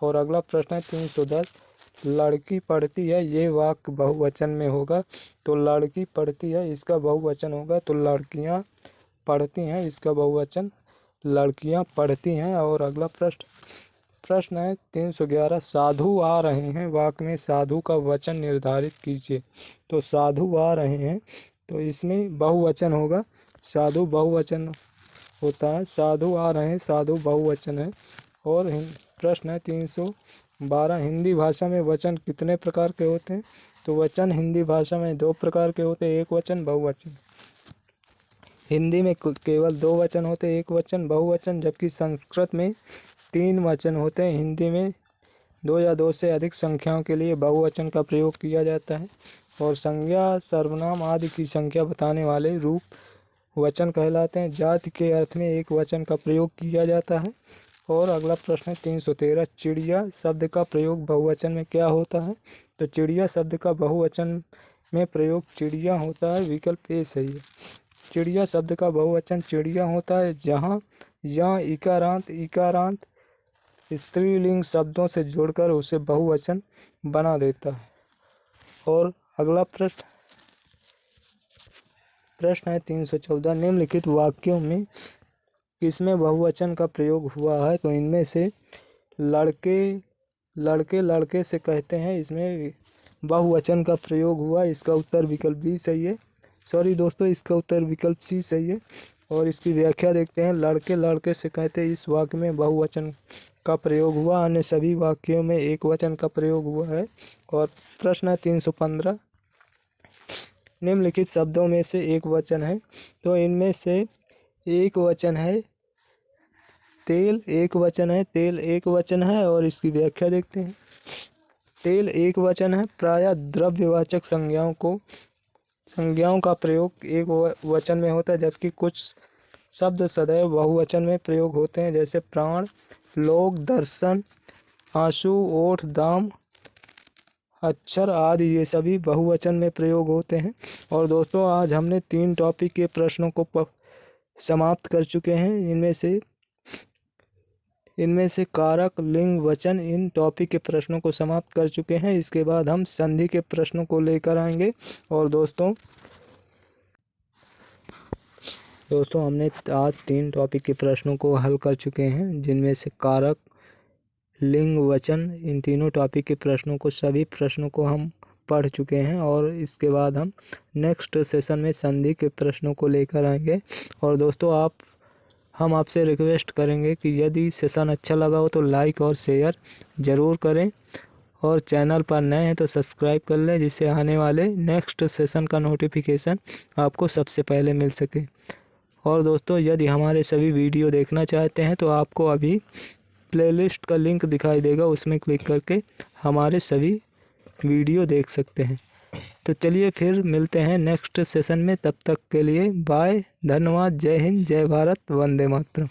A: और अगला प्रश्न है 310 लड़की पढ़ती है, ये वाक्य बहुवचन में होगा। तो लड़की पढ़ती है इसका बहुवचन होगा तो लड़कियां पढ़ती हैं, इसका बहुवचन लड़कियां पढ़ती हैं। और अगला प्रश्न है 311 साधु आ रहे हैं, वाक्य में साधु का वचन निर्धारित कीजिए। तो साधु आ रहे हैं तो इसमें बहुवचन होगा, साधु बहुवचन होता है। साधु आ रहे हैं साधु बहुवचन है। और प्रश्न है 312 हिंदी भाषा में वचन कितने प्रकार के होते हैं। तो वचन हिंदी भाषा में दो प्रकार के होते हैं, एक वचन, बहुवचन। हिंदी में केवल दो वचन होते हैं, एक वचन, बहुवचन, जबकि संस्कृत में तीन वचन होते हैं। हिंदी में दो या दो से अधिक संख्याओं के लिए बहुवचन का प्रयोग किया जाता है। और संज्ञा, सर्वनाम आदि की संख्या बताने वाले रूप वचन कहलाते हैं। जाति के अर्थ में एक वचन का प्रयोग किया जाता है। और अगला प्रश्न है 313, चिड़िया शब्द का प्रयोग बहुवचन में क्या होता है? तो चिड़िया शब्द का बहुवचन में प्रयोग चिड़िया होता है। विकल्प ए सही है। चिड़िया शब्द का बहुवचन चिड़िया होता है जहाँ या इकारांत स्त्रीलिंग शब्दों से जोड़कर उसे बहुवचन बना देता है। और अगला प्रश्न है 314, निम्नलिखित वाक्यों में किसमें बहुवचन का प्रयोग हुआ है? तो इनमें से लड़के से कहते हैं, इसमें बहुवचन का प्रयोग हुआ। इसका उत्तर विकल्प बी सही है। सॉरी दोस्तों, इसका उत्तर विकल्प सी सही है। और इसकी व्याख्या देखते हैं। लड़के से कहते हैं, इस वाक्य में बहुवचन का प्रयोग हुआ, अन्य सभी वाक्यों में एक वचन का प्रयोग हुआ है। और प्रश्न है 315, निम्नलिखित शब्दों में से एक वचन है। तो इनमें से एक वचन है तेल, एक वचन है। और इसकी व्याख्या देखते हैं। तेल एक वचन है। प्रायः द्रव्यवाचक संज्ञाओं का प्रयोग एक वचन में होता है, जबकि कुछ शब्द सदैव बहुवचन में प्रयोग होते हैं, जैसे प्राण, लोक, दर्शन, आंसू, ओठ, दाम, अक्षर आदि। ये सभी बहुवचन में प्रयोग होते हैं। और दोस्तों, आज हमने 3 टॉपिक के प्रश्नों को समाप्त कर चुके हैं। इनमें से कारक, लिंग, वचन, इन टॉपिक के प्रश्नों को समाप्त कर चुके हैं। इसके बाद हम संधि के प्रश्नों को लेकर आएंगे। और दोस्तों हमने आज 3 टॉपिक के प्रश्नों को हल कर चुके हैं, जिनमें से कारक, लिंग, वचन, इन तीनों टॉपिक के सभी प्रश्नों को हम पढ़ चुके हैं। और इसके बाद हम नेक्स्ट सेशन में संधि के प्रश्नों को लेकर आएंगे। और दोस्तों, हम आपसे रिक्वेस्ट करेंगे कि यदि सेशन अच्छा लगा हो तो लाइक और शेयर ज़रूर करें। और चैनल पर नए हैं तो सब्सक्राइब कर लें, जिससे आने वाले नेक्स्ट सेशन का नोटिफिकेशन आपको सबसे पहले मिल सके। और दोस्तों, यदि हमारे सभी वीडियो देखना चाहते हैं तो आपको अभी प्लेलिस्ट का लिंक दिखाई देगा, उसमें क्लिक करके हमारे सभी वीडियो देख सकते हैं। तो चलिए फिर मिलते हैं नेक्स्ट सेशन में। तब तक के लिए बाय, धन्यवाद, जय हिंद, जय भारत, वंदे मातरम।